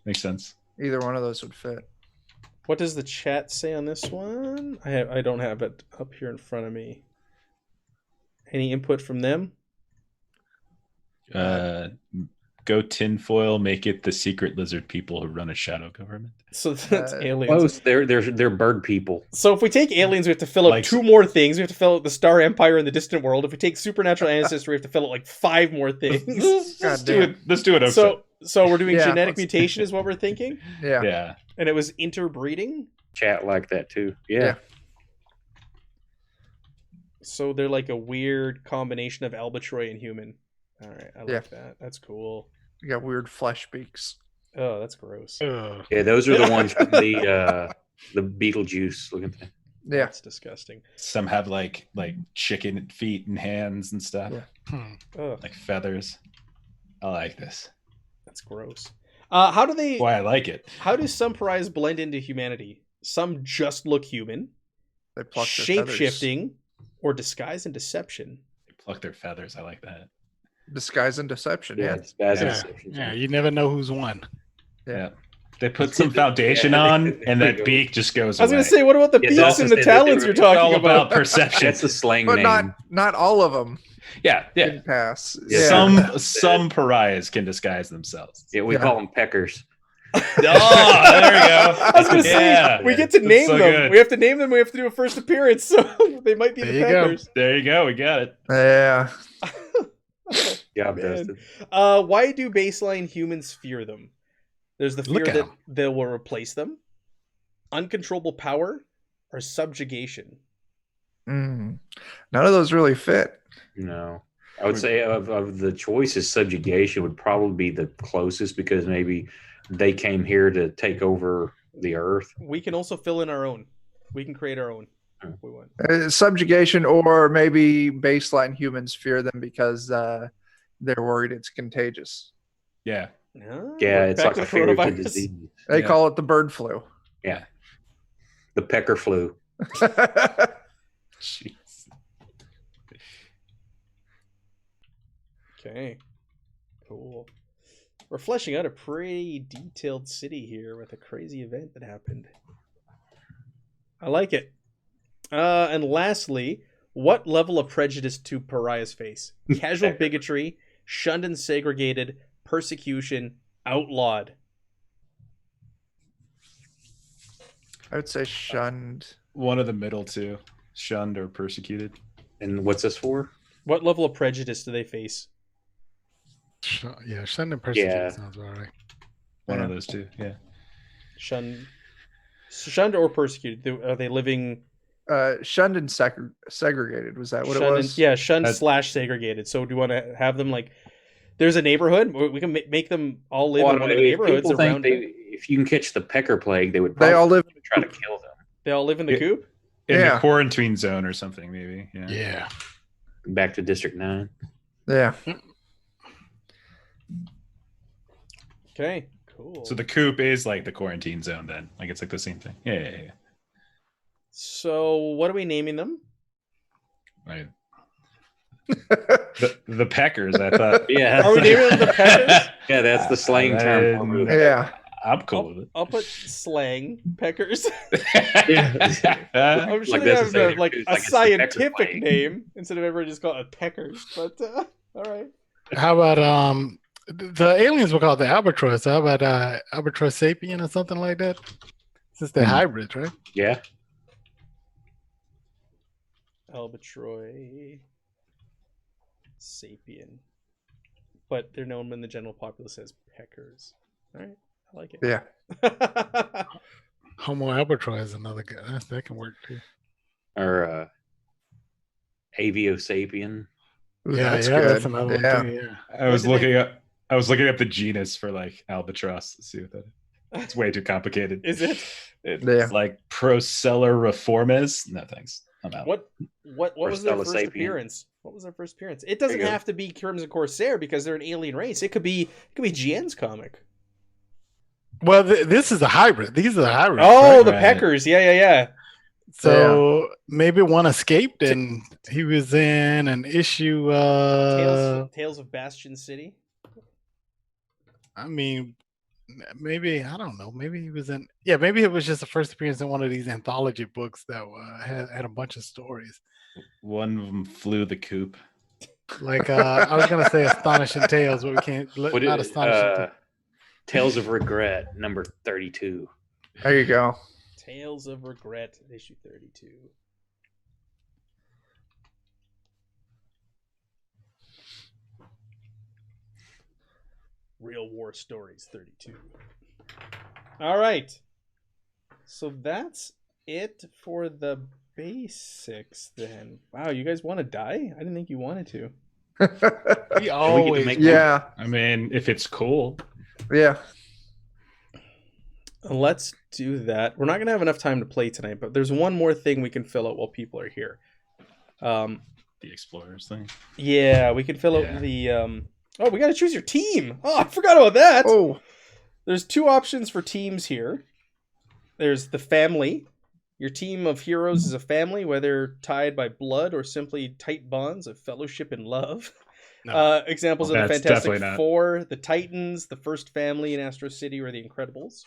Makes sense. Either one of those would fit. What does the chat say on this one? I don't have it up here in front of me. Any input from them? Go tinfoil, make it the secret lizard people who run a shadow government. So that's Uh, aliens. Close. They're bird people. So if we take aliens, we have to fill up Like- 2 more things. We have to fill out the Star Empire and the Distant World. If we take supernatural ancestry, we have to fill out like 5 more things. Let's do it. Let's do it. So we're doing Yeah, genetic let's- mutation is what we're thinking, Yeah. Yeah. and it was interbreeding. Chat like that too. Yeah. Yeah. So they're like a weird combination of Albatroy and human. All right, I like Yeah. that. That's cool. You got weird flesh beaks. Oh, that's gross. Ugh. Yeah, those are the ones from the Beetlejuice looking thing. Yeah. That's disgusting. Some have like chicken feet and hands and stuff, Yeah. Hmm. Oh, like feathers. I like this. that's gross. How do they? Why I like it. How do some pariahs blend into humanity? Some just look human, They pluck their shape feathers. shifting, or disguise and deception. They pluck their feathers. I like that. Disguise and deception. Yeah. it's bad Yeah. deception. Yeah, you never know who's won. Yeah. They put some foundation on, and There you that go. beak just goes I was away. gonna say, what about the Yeah, beaks Dawson and the said that they talons were- you're It's all talking about about? perception. That's the slang But name. not all of them Yeah, yeah. can pass. Yeah. Yeah. Some pariahs can disguise themselves. Yeah, we Yeah. call them peckers. Oh, there we go. I was gonna Yeah. say we get to That's name so them. good. We have to name them. We have to do a first appearance, so they might be There the you go. peckers. There you go. We got it. Yeah. Job Man. dusted. Why do baseline humans fear them? There's the fear Look at that 'em. they will replace them, uncontrollable power, or subjugation. Mm. None of those really fit. No. I would say of the choices, subjugation would probably be the closest because maybe they came here to take over the earth. We can also fill in our own. We can create our own. Hmm. If we want. Subjugation, or maybe baseline humans fear them because they're worried it's contagious. Yeah. Ah, Yeah, we're it's back like to a figurative coronavirus. disease. They Yeah. call it the bird flu. Yeah. The pecker flu. Jeez. Okay. Cool. We're fleshing out a pretty detailed city here with a crazy event that happened. I like it. And lastly, what level of prejudice do pariahs face? Casual bigotry, shunned and segregated, persecution, outlawed. I would say shunned. One of the middle two, shunned or persecuted. And what's this for? What level of prejudice do they face? Yeah, shunned and persecuted Yeah. sounds all right. One Yeah. of those two. Yeah. Shunned or persecuted? Are they living Shunned and segregated. Was that what shunned it and- was? yeah, shunned That's- / segregated. So do you want to have them like? There's a neighborhood. We can make them all live Well, in one of if the neighborhoods people think around. if you can catch the pecker plague, they would They probably all live. try to kill them. They all live in the Yeah. coop. in Yeah. the quarantine zone or something, maybe. Yeah. Yeah. Back to District 9. Yeah. Okay, cool. So the coop is like the quarantine zone then. Like it's like the same thing. Yeah. So what are we naming them? Right. The peckers, I thought. Yeah. Are we naming them the Peckers? Yeah, that's the slang term for it. Yeah. I'm cool with I'll put slang peckers. it. I'm sure Like they that's have the same- like it's a like it's the pecker scientific slang. name instead of everyone just call it peckers. But all right. How about the aliens were called the albatross? How about albatross sapien or something like that? Since they're hybrids, right? Yeah. Albatroy sapien. But they're known in the general populace as peckers. All right. I like it. Yeah. Homo albatross is another guy. That can work too. Or Avio sapien. Ooh, Yeah, that's yeah, good. that's another Yeah. one too. Yeah. I was What did looking up the genus for like albatross to see what that is. It's way too complicated. Is it? It's Yeah. like Procellariformes. No thanks. I'm out. What was their Stella first sapien. appearance? What was their first appearance? It doesn't There you go. have to be Crimson Corsair because they're an alien race. It could be GN's comic. Well, this is a hybrid. These are the hybrids. Oh, right? the Right. Peckers. Yeah. So maybe one escaped and he was in an issue. Tales of Bastion City. I mean, maybe I don't know. Maybe he was in. Yeah, maybe it was just the first appearance in one of these anthology books that had a bunch of stories. One of them flew the coop. Like I was gonna say Astonishing Tales, but we can't. What Not is Astonishing. Tales of Regret, number 32. There you go. Tales of Regret, issue 32. Real War Stories 32. All right. So that's it for the basics then. Wow, you guys want to die? I didn't think you wanted to. We always. make- Yeah. I mean, if it's cool. Yeah. Let's do that. We're not going to have enough time to play tonight, but there's one more thing we can fill out while people are here. The explorers thing. Yeah, we can fill Yeah. out the oh, we got to choose your team. Oh, I forgot about that. Oh. There's two options for teams here. There's the family. Your team of heroes is a family, whether tied by blood or simply tight bonds of fellowship and love. No. Examples of That's the Fantastic definitely not. Four, the Titans, the First Family in Astro City, or the Incredibles.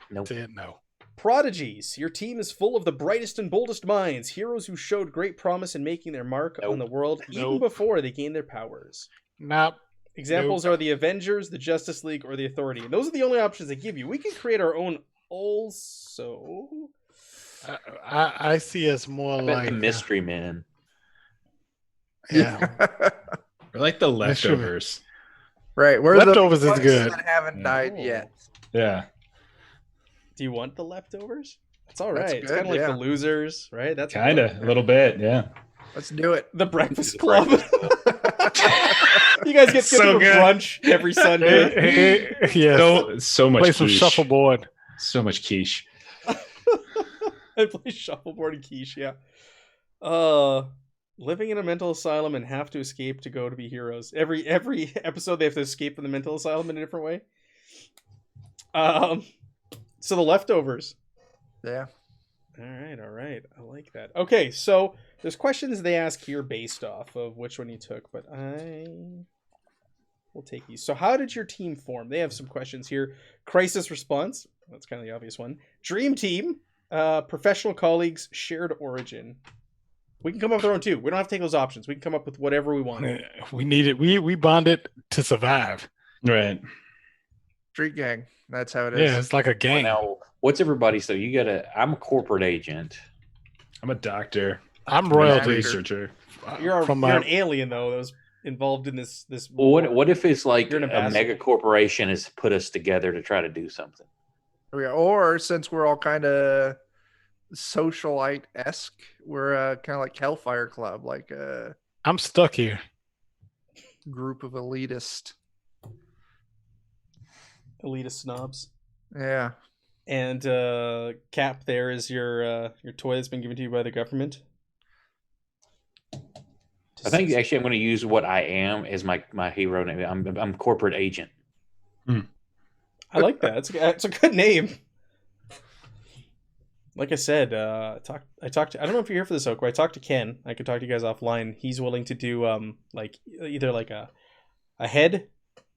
Nope. That's it, no. Prodigies. Your team is full of the brightest and boldest minds, heroes who showed great promise in making their mark on the world even Nope. before they gained their powers. Nope. Examples are the Avengers, the Justice League, or the Authority. And those are the only options they give you. We can create our own also. I see us more I bet like the Mystery Men. Yeah. Or like the That's true. leftovers. Right. We're Leftovers is the ones good. that haven't died Oh. yet. Yeah. Do you want the leftovers? That's all That's right. It's good, kind of like yeah. the losers, right? That's Kind of. A little bit. Yeah. Let's do it. The Breakfast The Club. You guys get So together for good. brunch every Sunday. Yes. So much Play some quiche. shuffleboard. So much quiche. I play shuffleboard and quiche, yeah. Living in a mental asylum and have to escape to go to be heroes. Every episode they have to escape from the mental asylum in a different way. So the leftovers. Yeah. All right. I like that. Okay, so there's questions they ask here based off of which one you took, but I will take these. So how did your team form? They have some questions here. Crisis response. That's kind of the obvious one. Dream team. Professional colleagues. Shared origin. We can come up with our own too. We don't have to take those options. We can come up with whatever we want. We needed. We bonded to survive. Right. Street gang. That's how it is. Yeah, it's like a Well, gang. now, what's everybody? So you gotta. I'm a corporate agent. I'm a doctor. I'm I'm a royalty. researcher. You're From an alien though that was involved in this. Well, what if it's like You're an a ambassador. mega corporation has put us together to try to do something? Or since we're all kind of socialite-esque, we're kind of like Hellfire Club, like a I'm stuck here. group of elitist. elitist snobs? Yeah. And Cap, there is your toy that's been given to you by the government. I think actually I'm going to use what I am as my hero name. I'm corporate agent. I like that. It's a good name. Like I said, I talked to, I don't know if you're here for this, Oak, but I talked to Ken. I could talk to you guys offline. He's willing to do like either like a head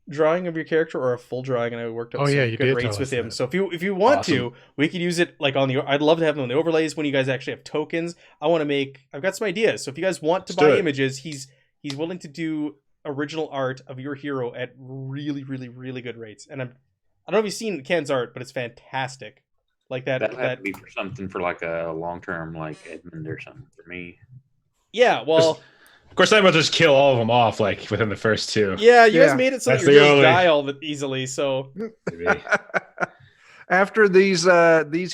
drawing of your character or a full drawing, and I worked up Oh, some yeah, you good did rates tell with us him. that. So if you want Awesome. to, we could use it like on the. I'd love to have them on the overlays when you guys actually have tokens. I've got some ideas. So if you guys want to Let's do buy it. images, he's willing to do original art of your hero at really, really, really good rates. And I don't know if you've seen Ken's art, but it's fantastic. Like That'll have to be for something for like a long term, like Edmund or something for me. yeah. Well, Of course, I will just kill all of them off like within the first two. yeah. You Yeah. guys made it so that That's your the heroes only- die all that easily. So Maybe. After these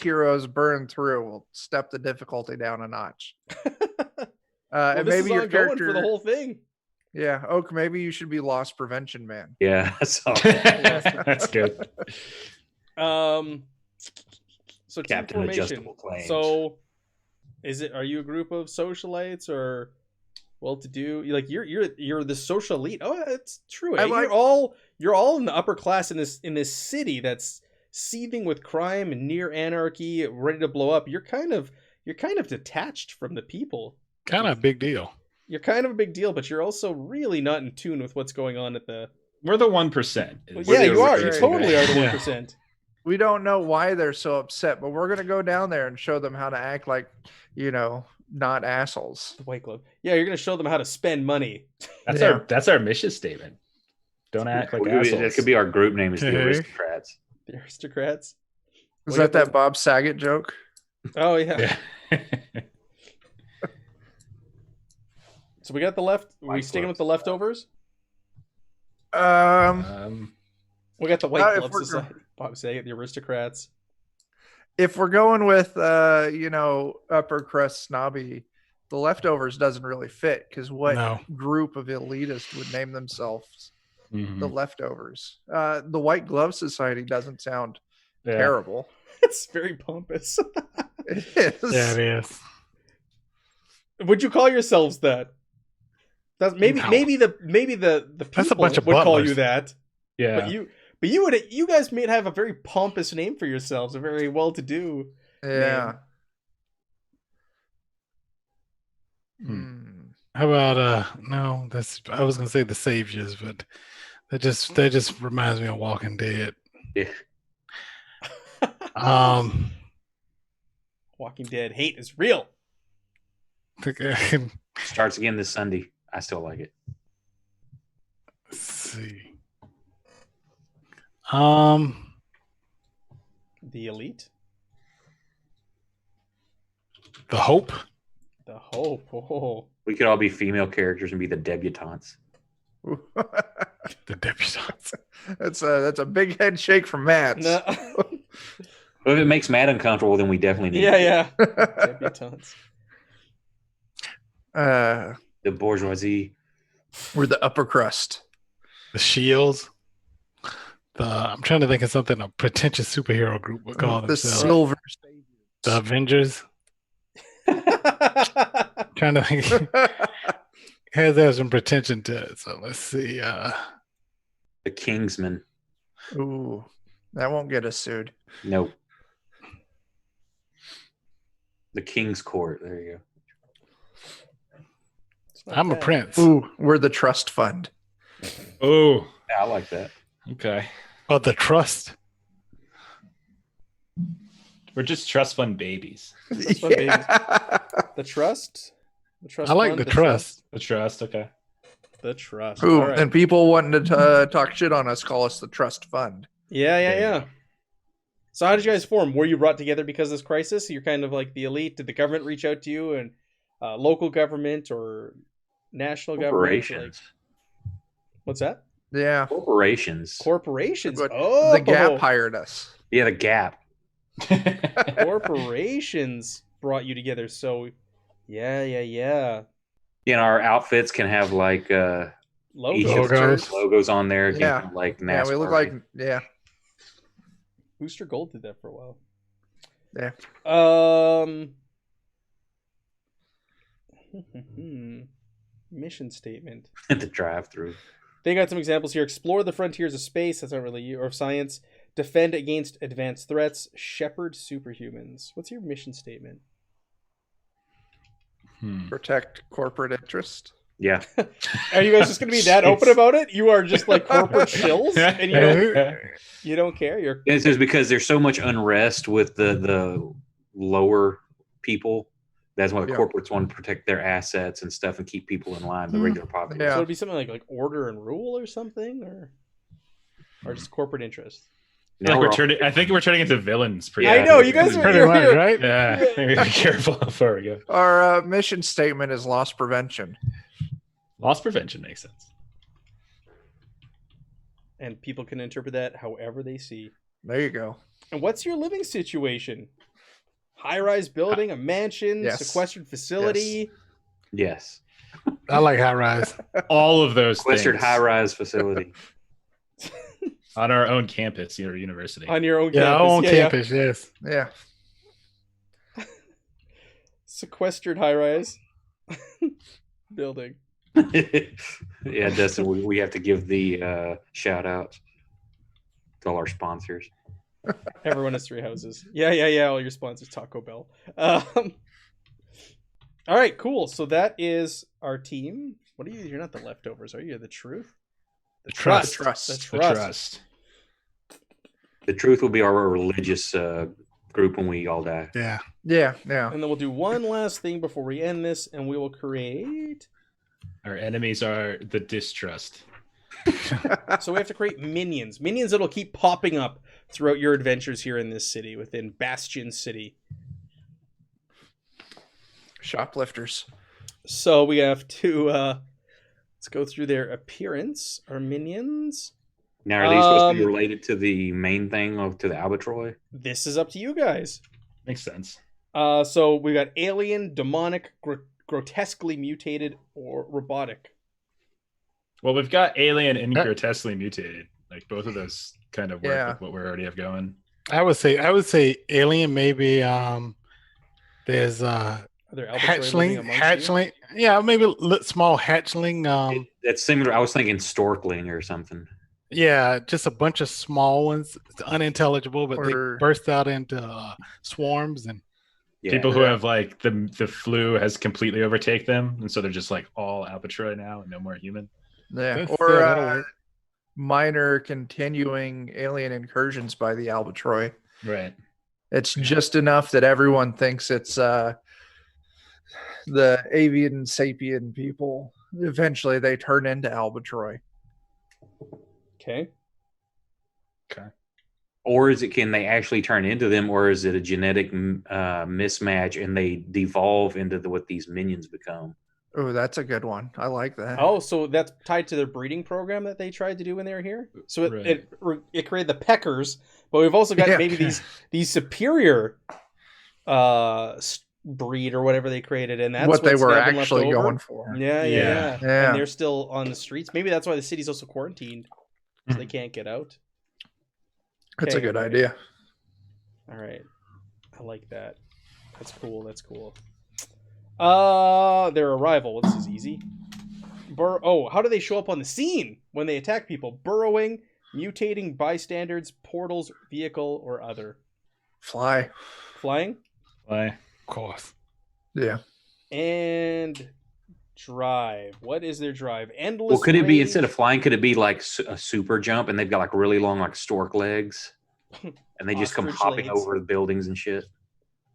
heroes burn through, we'll step the difficulty down a notch. well, And this maybe is your ongoing character, for the whole thing. yeah, Oak. Maybe you should be loss prevention man. Yeah, so That's good. So team Captain formation. Adjustable Claims. So, are you a group of socialites or well-to-do? You're the social elite. Oh, that's true. Eh? I like- You're all in the upper class in this city that's seething with crime and near anarchy, ready to blow up. You're kind of detached from the people. Kind of a big deal. You're kind of a big deal, but you're also really not in tune with what's going on at the. We're the 1%. Well, We're yeah, the you are. You original totally guys. are the Yeah. 1%. We don't know why they're so upset, but we're gonna go down there and show them how to act like, not assholes. The White Glove. Yeah, you're gonna show them how to spend money. That's our mission statement. Don't act like assholes. That could be our group name is the Okay. Aristocrats. The aristocrats. Is Well, that Bob Saget joke? Oh yeah. Yeah. So we got the left. We White sticking Glove with the leftovers. We got the White if Glove we're Society. Bob Saget, the aristocrats. If we're going with upper crust snobby, the leftovers doesn't really fit because what No. group of elitists would name themselves Mhm. the leftovers? The White Glove Society doesn't sound Yeah. terrible. It's very pompous. It is. Yeah, it is. Would you call yourselves that? That's maybe No. maybe the people That's a bunch of would call butlers. you that. Yeah. But you guys may have a very pompous name for yourselves, a very well-to-do. Yeah. Hmm. Hmm. How about no? I was gonna say the Saviors, but that just reminds me of Walking Dead. Yeah. Walking Dead hate is real. Let's Starts again this Sunday. I still like it. see. The elite, The Hope. the hope. Oh. We could all be female characters and be the debutantes. The Debutantes. that's a big head shake from Matt. No. But if it makes Matt uncomfortable, then we definitely need yeah. Debutantes. the bourgeoisie. We're the upper crust. The Shields. I'm trying to think of something a pretentious superhero group would call The themselves. silver The Avengers. Trying to think. Has to have some pretension to it. So let's see. The Kingsman. Ooh, that won't get us sued. Nope. The King's Court. There you go. It's not I'm a bad. prince. Ooh, we're the trust fund. Oh, Yeah, I like that. okay. Oh, the Trust. We're just trust fund babies. Trust fund babies. The trust. The trust. I like fund, the Trust. The trust, okay. The trust. Ooh, All right. and people wanting to talk shit on us call us the trust fund. Yeah. So how did you guys form? Were you brought together because of this crisis? You're kind of like the elite. Did the government reach out to you, and local government or national government? Corporations. Like, what's that? Yeah, Corporations. Corporations. But Oh, the Gap hired us. Yeah, the Gap. corporations brought you together. So, yeah. Yeah, and our outfits can have like each Logo. of the Logos. logos on there. Can Yeah. have, like Yeah, we look NASCAR. like Booster Gold did that for a while. Mission statement. At the drive-through. They got some examples here. Explore the frontiers of space. That's not really you. Or of science. Defend against advanced threats. Shepherd superhumans. What's your mission statement? Protect corporate interest. Yeah. Are you guys just going to be that open about it? You are just like corporate shills, and you don't care. You're. It's just because there's so much unrest with the lower people. That's why the corporates want to protect their assets and stuff and keep people in line. The regular populace. Yeah. So it'd be something like order and rule or something, or just corporate interest. I think we're turning into villains. I know you guys are Pretty much, right? Yeah, we gotta be careful before we go. Our mission statement is loss prevention. Loss prevention makes sense. And people can interpret that however they see. There you go. And what's your living situation? High-rise building, a mansion, Yes. sequestered facility. Yes. I like high rise. All of those Sequestered things high-rise facility. on our own campus, university. On your own Yeah, campus. our own campus, yes. Yeah. Sequestered high-rise building. Yeah, Dustin, we have to give the shout out to all our sponsors. Everyone has 3 houses. Yeah. All your sponsors, Taco Bell. All right, cool. So that is our team. What are you? You're not the leftovers, are you? You're the truth. The Trust. Trust. The The trust. trust. The truth will be our religious group when we all die. Yeah. Yeah. Yeah. And then we'll do one last thing before we end this, and we will create. Our enemies are the distrust. So we have to create minions. Minions that'll keep popping up throughout your adventures here in this city, within Bastion City. Shoplifters. So we have to let's go through their appearance. Our minions. Now, are these supposed to be related to the main thing to the Albatroy? This is up to you guys. Makes sense. So we got alien, demonic, grotesquely mutated, or robotic. Well, we've got alien and grotesquely mutated. Like both of those kind of work Yeah. with what we already have going. I would say alien maybe there's Are there albatross living amongst you? hatchling. Yeah, maybe small hatchling. That's similar. I was thinking Storkling or something. Yeah, just a bunch of small ones. It's unintelligible, but Or- they burst out into swarms and Yeah. People who have like the flu has completely overtake them, and so they're just like all albatross now and no more human. Yeah. That's- Or that'll work. minor continuing alien incursions by the Albatroy. Right. It's just enough that everyone thinks it's the avian sapien people. Eventually they turn into Albatroy. Okay. Or can they actually turn into them, or is it a genetic mismatch and they devolve into what these minions become? Oh, that's a good one. I like that. Oh, so that's tied to their breeding program that they tried to do when they were here. So it created the peckers, but we've also got maybe these superior breed or whatever they created, and that's what they what's were now been left actually over. going for. Yeah. Yeah. And they're still on the streets. Maybe that's why the city's also quarantined, so they can't get out. That's a Okay. good idea. All right, I like that. That's cool. Their arrival. Well, this is easy. How do they show up on the scene when they attack people? Burrowing, mutating, bystanders, portals, vehicle, or other. Fly. Flying Why? of course. Yeah. and drive. What is their drive? Endless. Well, could it be range. instead of flying? Could it be like a super jump, and they've got like really long like stork legs, and they just come Ostrich hopping legs. over the buildings and shit?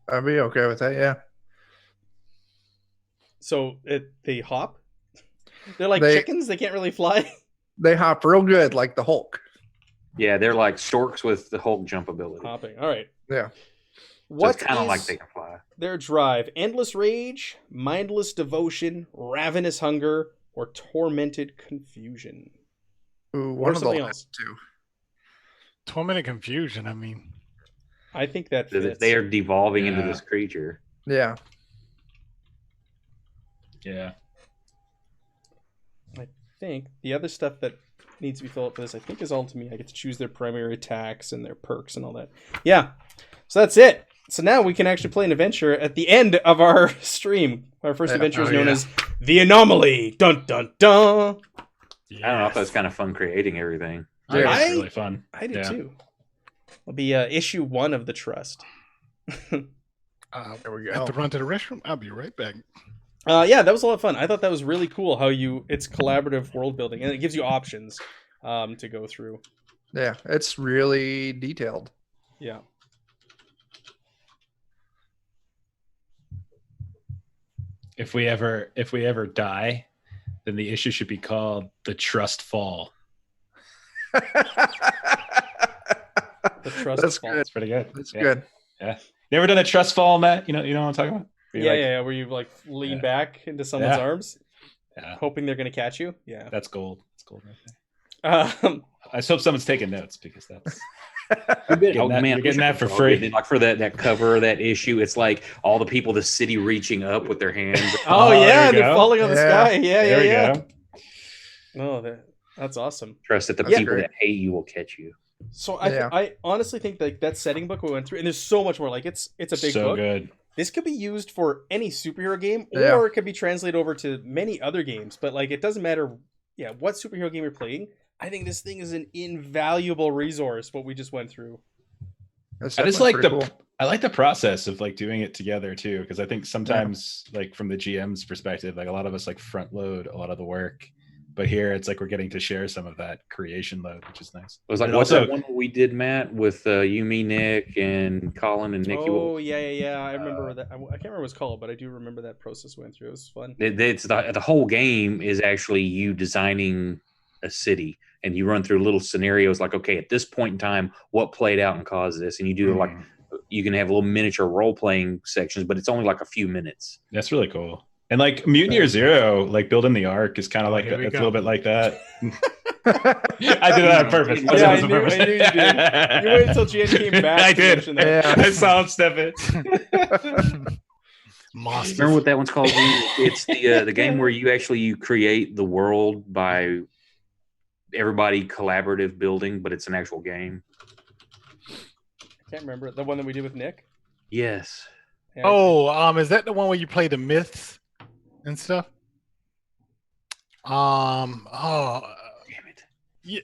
I'd be okay with that. Yeah. So they hop? They're like They- chickens? They can't really fly? They hop real good like the Hulk. Yeah, they're like storks with the Hulk jump ability. Hopping. All right. Yeah. So What it's kind of like is they can fly. their drive? Endless rage, mindless devotion, ravenous hunger, or tormented confusion? Ooh, Or one of the something last two. Tormented confusion. I mean, I think that So fits. that they are devolving into Yeah. this creature. Yeah. Yeah. I think the other stuff that needs to be filled out for this, I think, is all to me. I get to choose their primary attacks and their perks and all that. Yeah. So that's it. So now we can actually play an adventure at the end of our stream. Our first Yeah. adventure is Oh, known yeah. as The Anomaly. Dun dun dun. I don't know. I thought it was kind of fun creating everything. I think it's I- really fun. I do Yeah. too. It'll be issue 1 of the Trust. There we go. I have to run to the restroom. I'll be right back. Yeah, that was a lot of fun. I thought that was really cool how it's collaborative world building and it gives you options to go through. Yeah, it's really detailed. Yeah. If we ever die, then the issue should be called The Trust Fall. The Trust That's Fall. good. That's pretty good. That's Yeah. good. You ever done a trust fall, Matt? You know what I'm talking about? Where you, Yeah, like- yeah, where you like lean Yeah. back into someone's Yeah. arms, Yeah, hoping they're gonna catch you. Yeah. that's gold. That's gold right there. Um, I just hope someone's taking notes because that's Oh Getting that- man, you're getting that for Oh, free. and then, like for that cover of that issue, it's like all the people, the city reaching up with their hands. oh there yeah, we they're go. falling on the Yeah. sky. Yeah, there we yeah, go. yeah. Oh, that's awesome. Trust that the That's people great. that hate you will catch you. So Yeah. I honestly think that setting book we went through, and there's so much more. Like it's a big So book. good. This could be used for any superhero game, or Yeah. it could be translated over to many other games. But like, it doesn't matter. Yeah, what superhero game you're playing. I think this thing is an invaluable resource. What we just went through. That's I just definitely like the pretty cool. I like the process of like doing it together too, because I think sometimes like from the GM's perspective, like a lot of us like front load a lot of the work, but here it's like we're getting to share some of that creation load, which is nice. It was like, And what's also- that one we did, Matt, with you, me, Nick, and Colin and Nikki? Oh yeah. I remember that. I can't remember what it's called, but I do remember that process we went through. It was fun. It's the whole game is actually you designing a city, and you run through little scenarios like, okay, at this point in time, what played out and caused this, and you do like Mm, you can have little miniature role playing sections, but it's only like a few minutes. that's really cool. And like Mutineer Zero, like building the arc is kind of like Here we it's a go. little bit like that. I did that on purpose. Yeah, I did I that on knew- purpose. I knew you did. You waited until Jan came back I to did. mention that. Yeah. I saw him step it. Monsters. Remember what that one's called? It's the game where you create the world by everybody collaborative building, but it's an actual game. I can't remember the one that we did with Nick. Yes. Yeah, Is that the one where you play the myths and stuff? Damn it.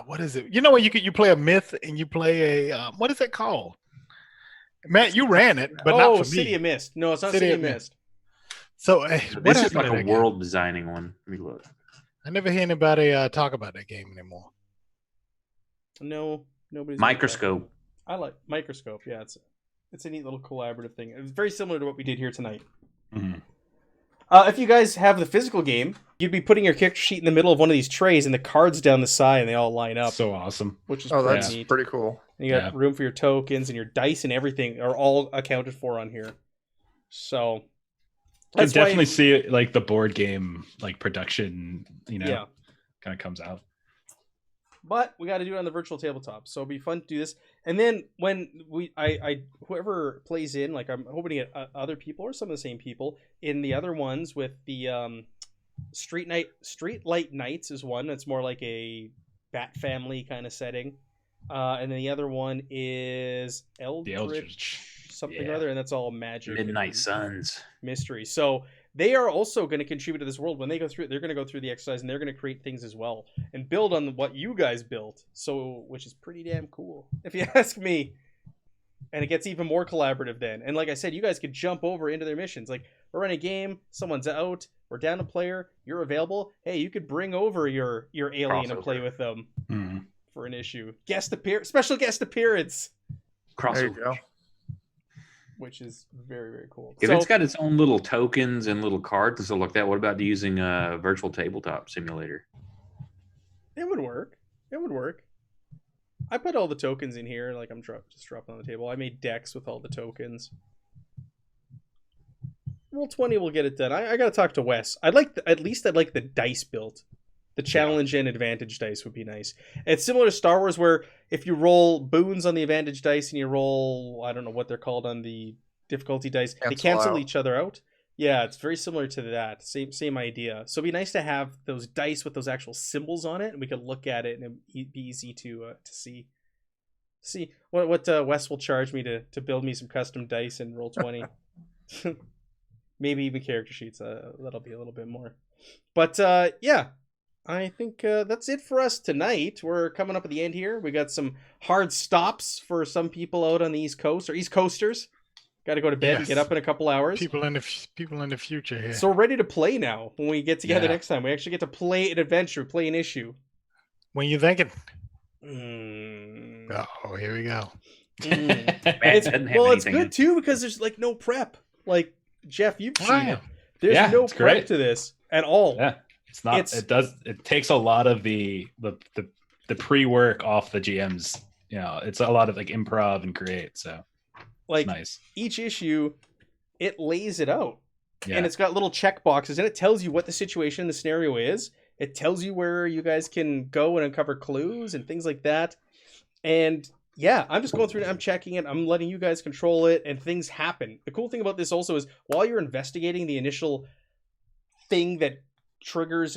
What is it? You know when you play a myth and you play a what is that called? Matt, you ran it, but not for City me. of Mist. No, it's not City City of of Mist. So what This is happened like to a that game? world designing one. Let me look. I never hear anybody talk about that game anymore. No, nobody's. Microscope. I like Microscope. Yeah, it's a neat little collaborative thing. It's very similar to what we did here tonight. Mhm. If you guys have the physical game, you'd be putting your character sheet in the middle of one of these trays, and the cards down the side, and they all line up, So awesome. which is Oh, pretty that's neat. pretty cool. And you got Yeah. room for your tokens and your dice and everything are all accounted for on here. So You can that's why- definitely see it like the board game like production, yeah. kind of comes out. But we got to do it on the virtual tabletop, so it'll be fun to do this. And then when whoever plays in, like I'm hoping to get other people or some of the same people in the other ones with the Street Light Nights is one that's more like a Bat Family kind of setting, and then the other one is The Eldritch. something or Yeah. other, and that's all magic, Midnight and Suns. mystery. So they are also going to contribute to this world. When they go through it, they're going to go through the exercise and they're going to create things as well and build on what you guys built. So, which is pretty damn cool, if you ask me. And it gets even more collaborative then. And like I said, you guys could jump over into their missions. Like we're in a game, someone's out, we're down a player, you're available. Hey, you could bring over your alien and play Crossover. with them Mhm. for an issue. Special guest appearance, There you Crossover. go. which is very, very cool. If So- it's got its own little tokens and little cards and stuff like that, what about using a virtual tabletop simulator? It would work. It would work. I put all the tokens in here, like I'm just dropping on the table. I made decks with all the tokens. Roll20 will get it done. I gotta talk to Wes. I'd like at least I'd like the dice built. The challenge and advantage dice would be nice. It's similar to Star Wars, where if you roll boons on the advantage dice and you roll, I don't know what they're called on the difficulty dice, they Cancel cancel out. each other out. Yeah, it's very similar to that. Same idea. So it'd be nice to have those dice with those actual symbols on it, and we could look at it and it'd be easy to see. See what Wes will charge me to build me some custom dice in Roll20. Maybe even character sheets. That'll be a little bit more. But yeah, I think that's it for us tonight. We're coming up at the end here. We got some hard stops for some people out on the East Coast or East Coasters. Got to go to bed and Yes. get up in a couple hours. People in the future here. So we're ready to play now. When we get together Yeah. next time, we actually get to play an adventure, play an issue. When you thinking? Mm. Oh, here we go. Mm. Matt It's, doesn't have well, it's anything. good too because there's like no prep. Like Jeff, you've seen Wow. it. There's Yeah, no it's prep great. to this at all. Yeah, it's not. It takes a lot of the pre-work off the GMs. You know, it's a lot of like improv and create. So Like it's nice. each issue, it lays it out. Yeah. And it's got little check boxes and it tells you what the situation, the scenario is. It tells you where you guys can go and uncover clues and things like that. And yeah, I'm just going through it. I'm checking it. I'm letting you guys control it and things happen. The cool thing about this also is while you're investigating the initial thing that triggers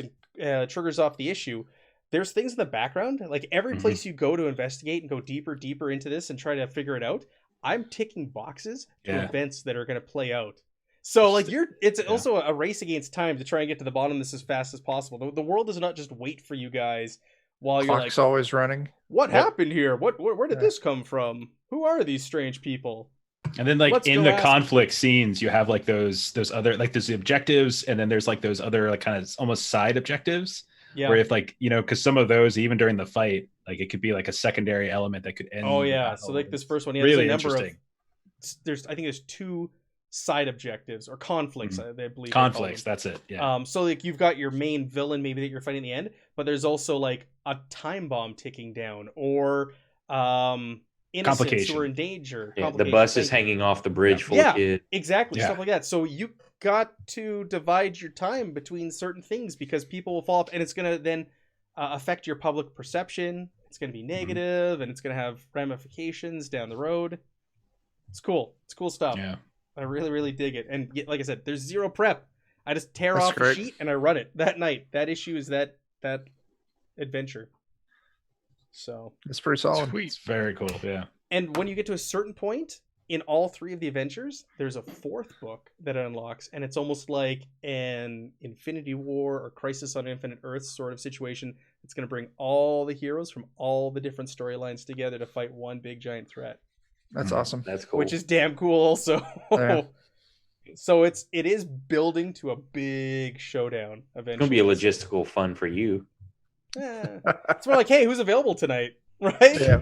off the issue, there's things in the background. Like every Mhm. place you go to investigate and go deeper into this and try to figure it out, I'm ticking boxes to Yeah. events that are going to play out. So like it's Yeah. also a race against time to try and get to the bottom of this as fast as possible. The world does not just wait for you guys while you're Clock's like, always running. what Yep. happened here? Where did Yeah. this come from? Who are these strange people? And then like Let's in go the ask- conflict scenes, you have like those other like there's the objectives, and then there's like those other like kind of almost side objectives. Yeah. Where if like because some of those even during the fight, like it could be like a secondary element that could end. Oh the yeah. battle. So like this first one, yeah, really there's a number of interesting. I think there's 2 side objectives or conflicts, I believe. they call Conflicts. them. That's it. Yeah. So like you've got your main villain maybe that you're fighting at the end, but there's also like a time bomb ticking down or innocents who Complication. are in danger. Yeah, the Complication, bus is thank you. hanging off the bridge full Yeah. of kids. Exactly, Yeah. stuff like that. So you got to divide your time between certain things because people will fall off, and it's going to then affect your public perception. It's going to be negative, and it's going to have ramifications down the road. It's cool. It's cool stuff. Yeah. I really, really dig it. And like I said, there's zero prep. I just tear That's off great. a sheet and I run it that night. That issue is that adventure. So, It's pretty solid. It's very cool. Yeah. and when you get to a certain point in all 3 of the adventures, there's a 4th book that it unlocks, and it's almost like an Infinity War or Crisis on Infinite Earths sort of situation. It's going to bring all the heroes from all the different storylines together to fight one big giant threat, That's Mhm. awesome. That's cool. which is damn cool also. Yeah. So it is building to a big showdown eventually. It's gonna be a logistical fun for you. It's more like, hey, who's available tonight? Right? Yeah.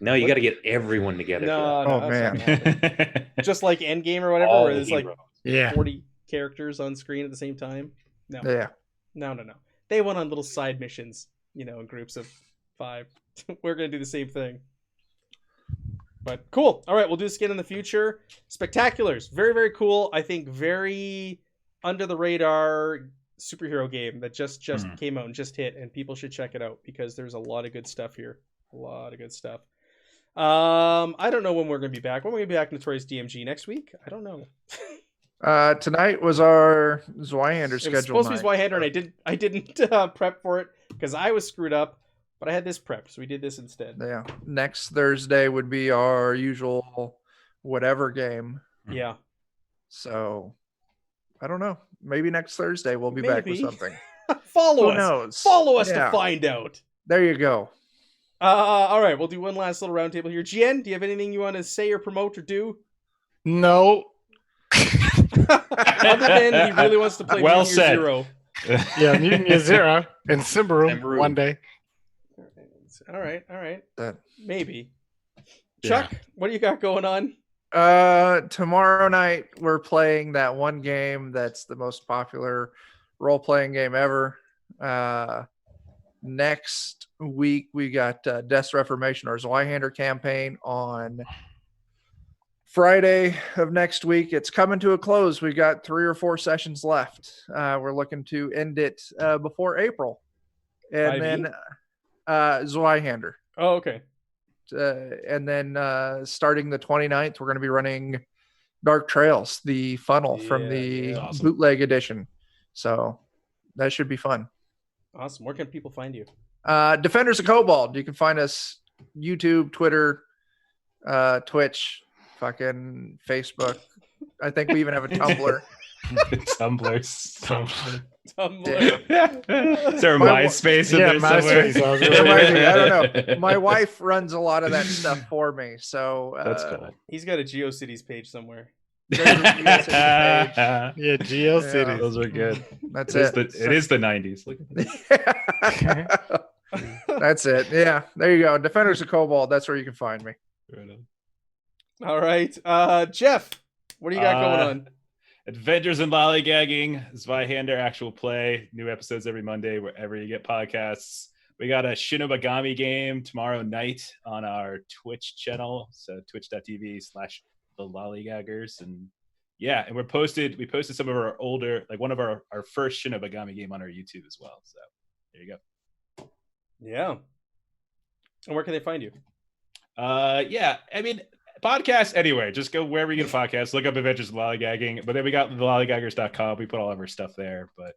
No, you What? got to get everyone together. for No, that. no, Oh, that's not man. happening. Just like Endgame or whatever, All where the there's like heroes. Yeah. 40 characters on screen at the same time. No, Yeah. no. They went on little side missions, in groups of 5. We're gonna do the same thing. But cool. All right, we'll do this again in the future. Spectaculars, very, very cool. I think very under the radar superhero game that just Mhm. came out and just hit, and people should check it out because there's a lot of good stuff here. A lot of good stuff. I don't know when we're gonna be back. When we're gonna be back, Notorious DMG next week? I don't know. Tonight was our Zweihander It was schedule. supposed to be Zweihander, and I didn't prep for it because I was screwed up. But I had this prepped, so we did this instead. Yeah. Next Thursday would be our usual whatever game. Yeah. So I don't know. Maybe next Thursday we'll be back with Maybe. something. Follow Who us. knows? Follow us Yeah. to find out. There you go. All right, we'll do one last little roundtable here. Jen, do you have anything you want to say or promote or do? No. Other than he really wants to play Well Mutant Year said. Zero. Yeah, Mutant Year Zero and Simbarum Simbarum. one day. All right. That Maybe. Yeah. Chuck, what do you got going on? tomorrow night we're playing that one game that's the most popular role-playing game ever. Next week we got Death's Reformation or Zweihander campaign on Friday of next week. It's coming to a close. We got 3 or 4 sessions left. We're looking to end it before April. And 5e? then Zweihander. Oh, okay. And then starting the 29th, we're going to be running Dark Trails, the funnel from Yeah, the yeah. Awesome. bootleg edition. So that should be fun. Awesome. Where can people find you? Defenders of Cobalt. You can find us YouTube, Twitter, Twitch, fucking Facebook. I think we even have a Tumblr. Tumblr. Tumblr. Is there a My MySpace in Yeah, there somewhere? MySpace, I was There might be, I don't know. My wife runs a lot of that stuff for me, so That's cool. He's got a GeoCities page somewhere. there's a GeoCities page. Yeah, Yeah. GeoCities. Those are good. That's It it. is the 90s. Look at that. That's it. Yeah, there you go. Defenders of Cobalt. That's where you can find me. All right. Jeff, what do you got going on? Adventures in Lollygagging, Zweihander actual play. New episodes every Monday, wherever you get podcasts. We got a Shinobagami game tomorrow night on our Twitch channel. So twitch.tv/the Lollygaggers. And yeah, and we posted some of our older, like one of our first Shinobagami game on our YouTube as well. So there you go. Yeah. And where can they find you? Yeah, I mean, podcast anywhere. Just go wherever you get a podcast. Look up Adventures in Lollygagging. But then we got thelollygaggers.com. We put all of our stuff there. But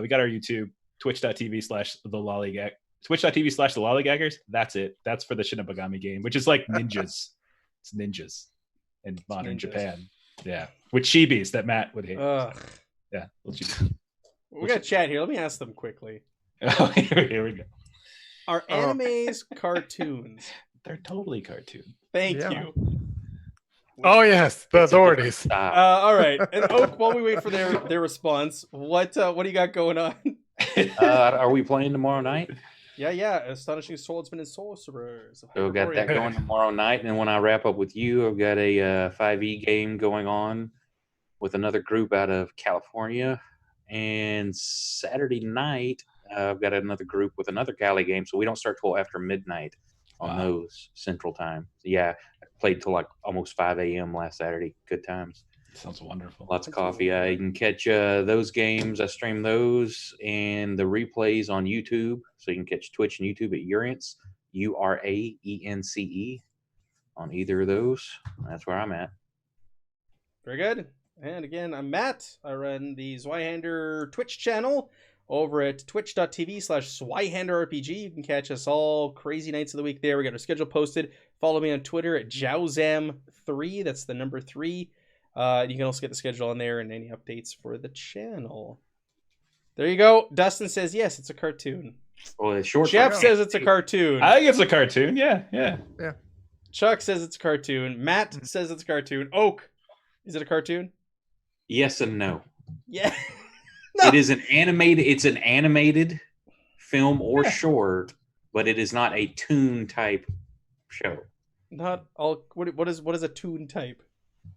we got our YouTube, twitch.tv/the Lollygag. Twitch.tv/the Lollygaggers. That's it. That's for the Shinobagami game, which is like ninjas. It's ninjas in modern ninjas. Japan. Yeah. With chibis that Matt would hate. Ugh. Yeah. Little chibis. We got chat here. Let me ask them quickly. Oh, here we go. Are animes cartoons? They're totally cartoon. Thank Yeah. you. Oh yes, the authorities. Stop. All right. And Oak, while we wait for their response, what do you got going on? Are we playing tomorrow night? Yeah. Astonishing Swordsmen and Sorcerers. So we've got that going tomorrow night, and then when I wrap up with you, I've got a 5e game going on with another group out of California, and Saturday night I've got another group with another Cali game, so we don't start till after midnight on Wow. those Central Time. So yeah, I played till like almost 5 a.m. last Saturday. Good times. Sounds wonderful. Lots of coffee. You can catch those games. I stream those and the replays on YouTube. So you can catch Twitch and YouTube at Uraence, URAENCE on either of those. That's where I'm at. Very good. And again, I'm Matt. I run the Zweihander Twitch channel over at twitch.tv/SweihanderRPG. You can catch us all crazy nights of the week there. We got our schedule posted. Follow me on Twitter at Jowzam3. That's the number 3. You can also get the schedule on there and any updates for the channel. There you go. Dustin says, yes, it's a cartoon. Well, it's short. Jeff for- says it's a cartoon. I think it's a cartoon. Yeah. Chuck says it's a cartoon. Matt says it's a cartoon. Oak, is it a cartoon? Yes and no. Yeah. It is an animated. It's an animated film or short, but it is not a toon type show. Not all. What is a toon type?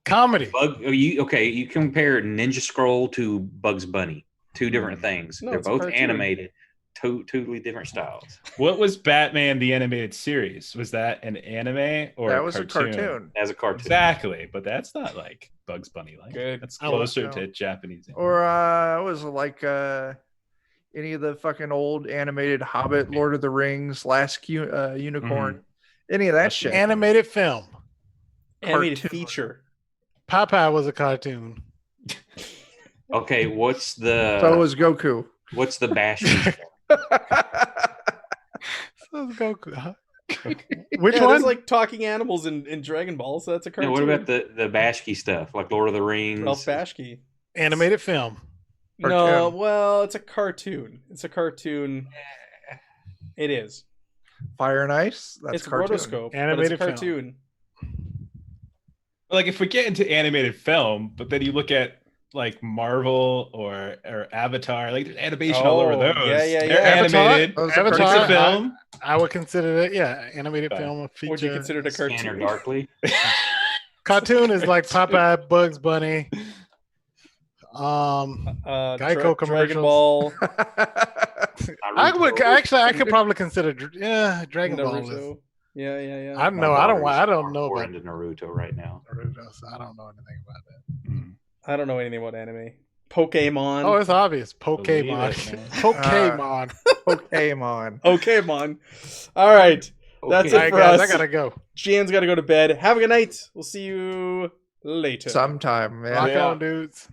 Comedy. You compare Ninja Scroll to Bugs Bunny. Two different things. No, They're it's a both cartoon. animated. Totally different styles. What was Batman the animated series? Was that an anime or That a was cartoon? a cartoon. As a cartoon. Exactly, but that's not like Bugs Bunny like. Good. That's I like closer that. to Japanese. Or it was like any of the fucking old animated Hobbit, Lord of the Rings, Last Unicorn, any of that That's shit. Animated film. Animated Cartoon. feature. Popeye was a cartoon. Okay, what's the So was Goku. what's the Bastion? So it's Goku. Huh? Which Yeah, one? there's like talking animals in Dragon Ball, so that's a cartoon. No, what about the Bashki stuff, like Lord of the Rings? Ralph Bashki? Animated film. No, Cartoon. well, it's a cartoon. It's a cartoon. It is. Fire and Ice. That's It's cartoon. rotoscope. Animated but film. it's a cartoon. Like if we get into animated film, but then you look at like Marvel or Avatar, like there's animation all over Oh, those. yeah. They're Avatar? animated. Those are It's Avatar, a film. I would consider it, yeah, animated Fine. film, a feature. Would you consider it a Scanner cartoon? Darkly. Cartoon is like Popeye, Bugs Bunny. Geico Dragon commercials. Ball, I could probably consider, Dragon Ball. Is, Naruto. Yeah. I don't know. I don't know We're about into Naruto right now. Naruto, so I don't know anything about that. Mm. I don't know anything about anime. Pokemon. Oh, it's obvious. Believe Pokemon. it, man. Pokemon. Pokemon. Pokemon. All right. That's Okay. it All right, for guys, us. I gotta go. Jan's got to go to bed. Have a good night. We'll see you later. Sometime, man. Rock Yeah. on, dudes.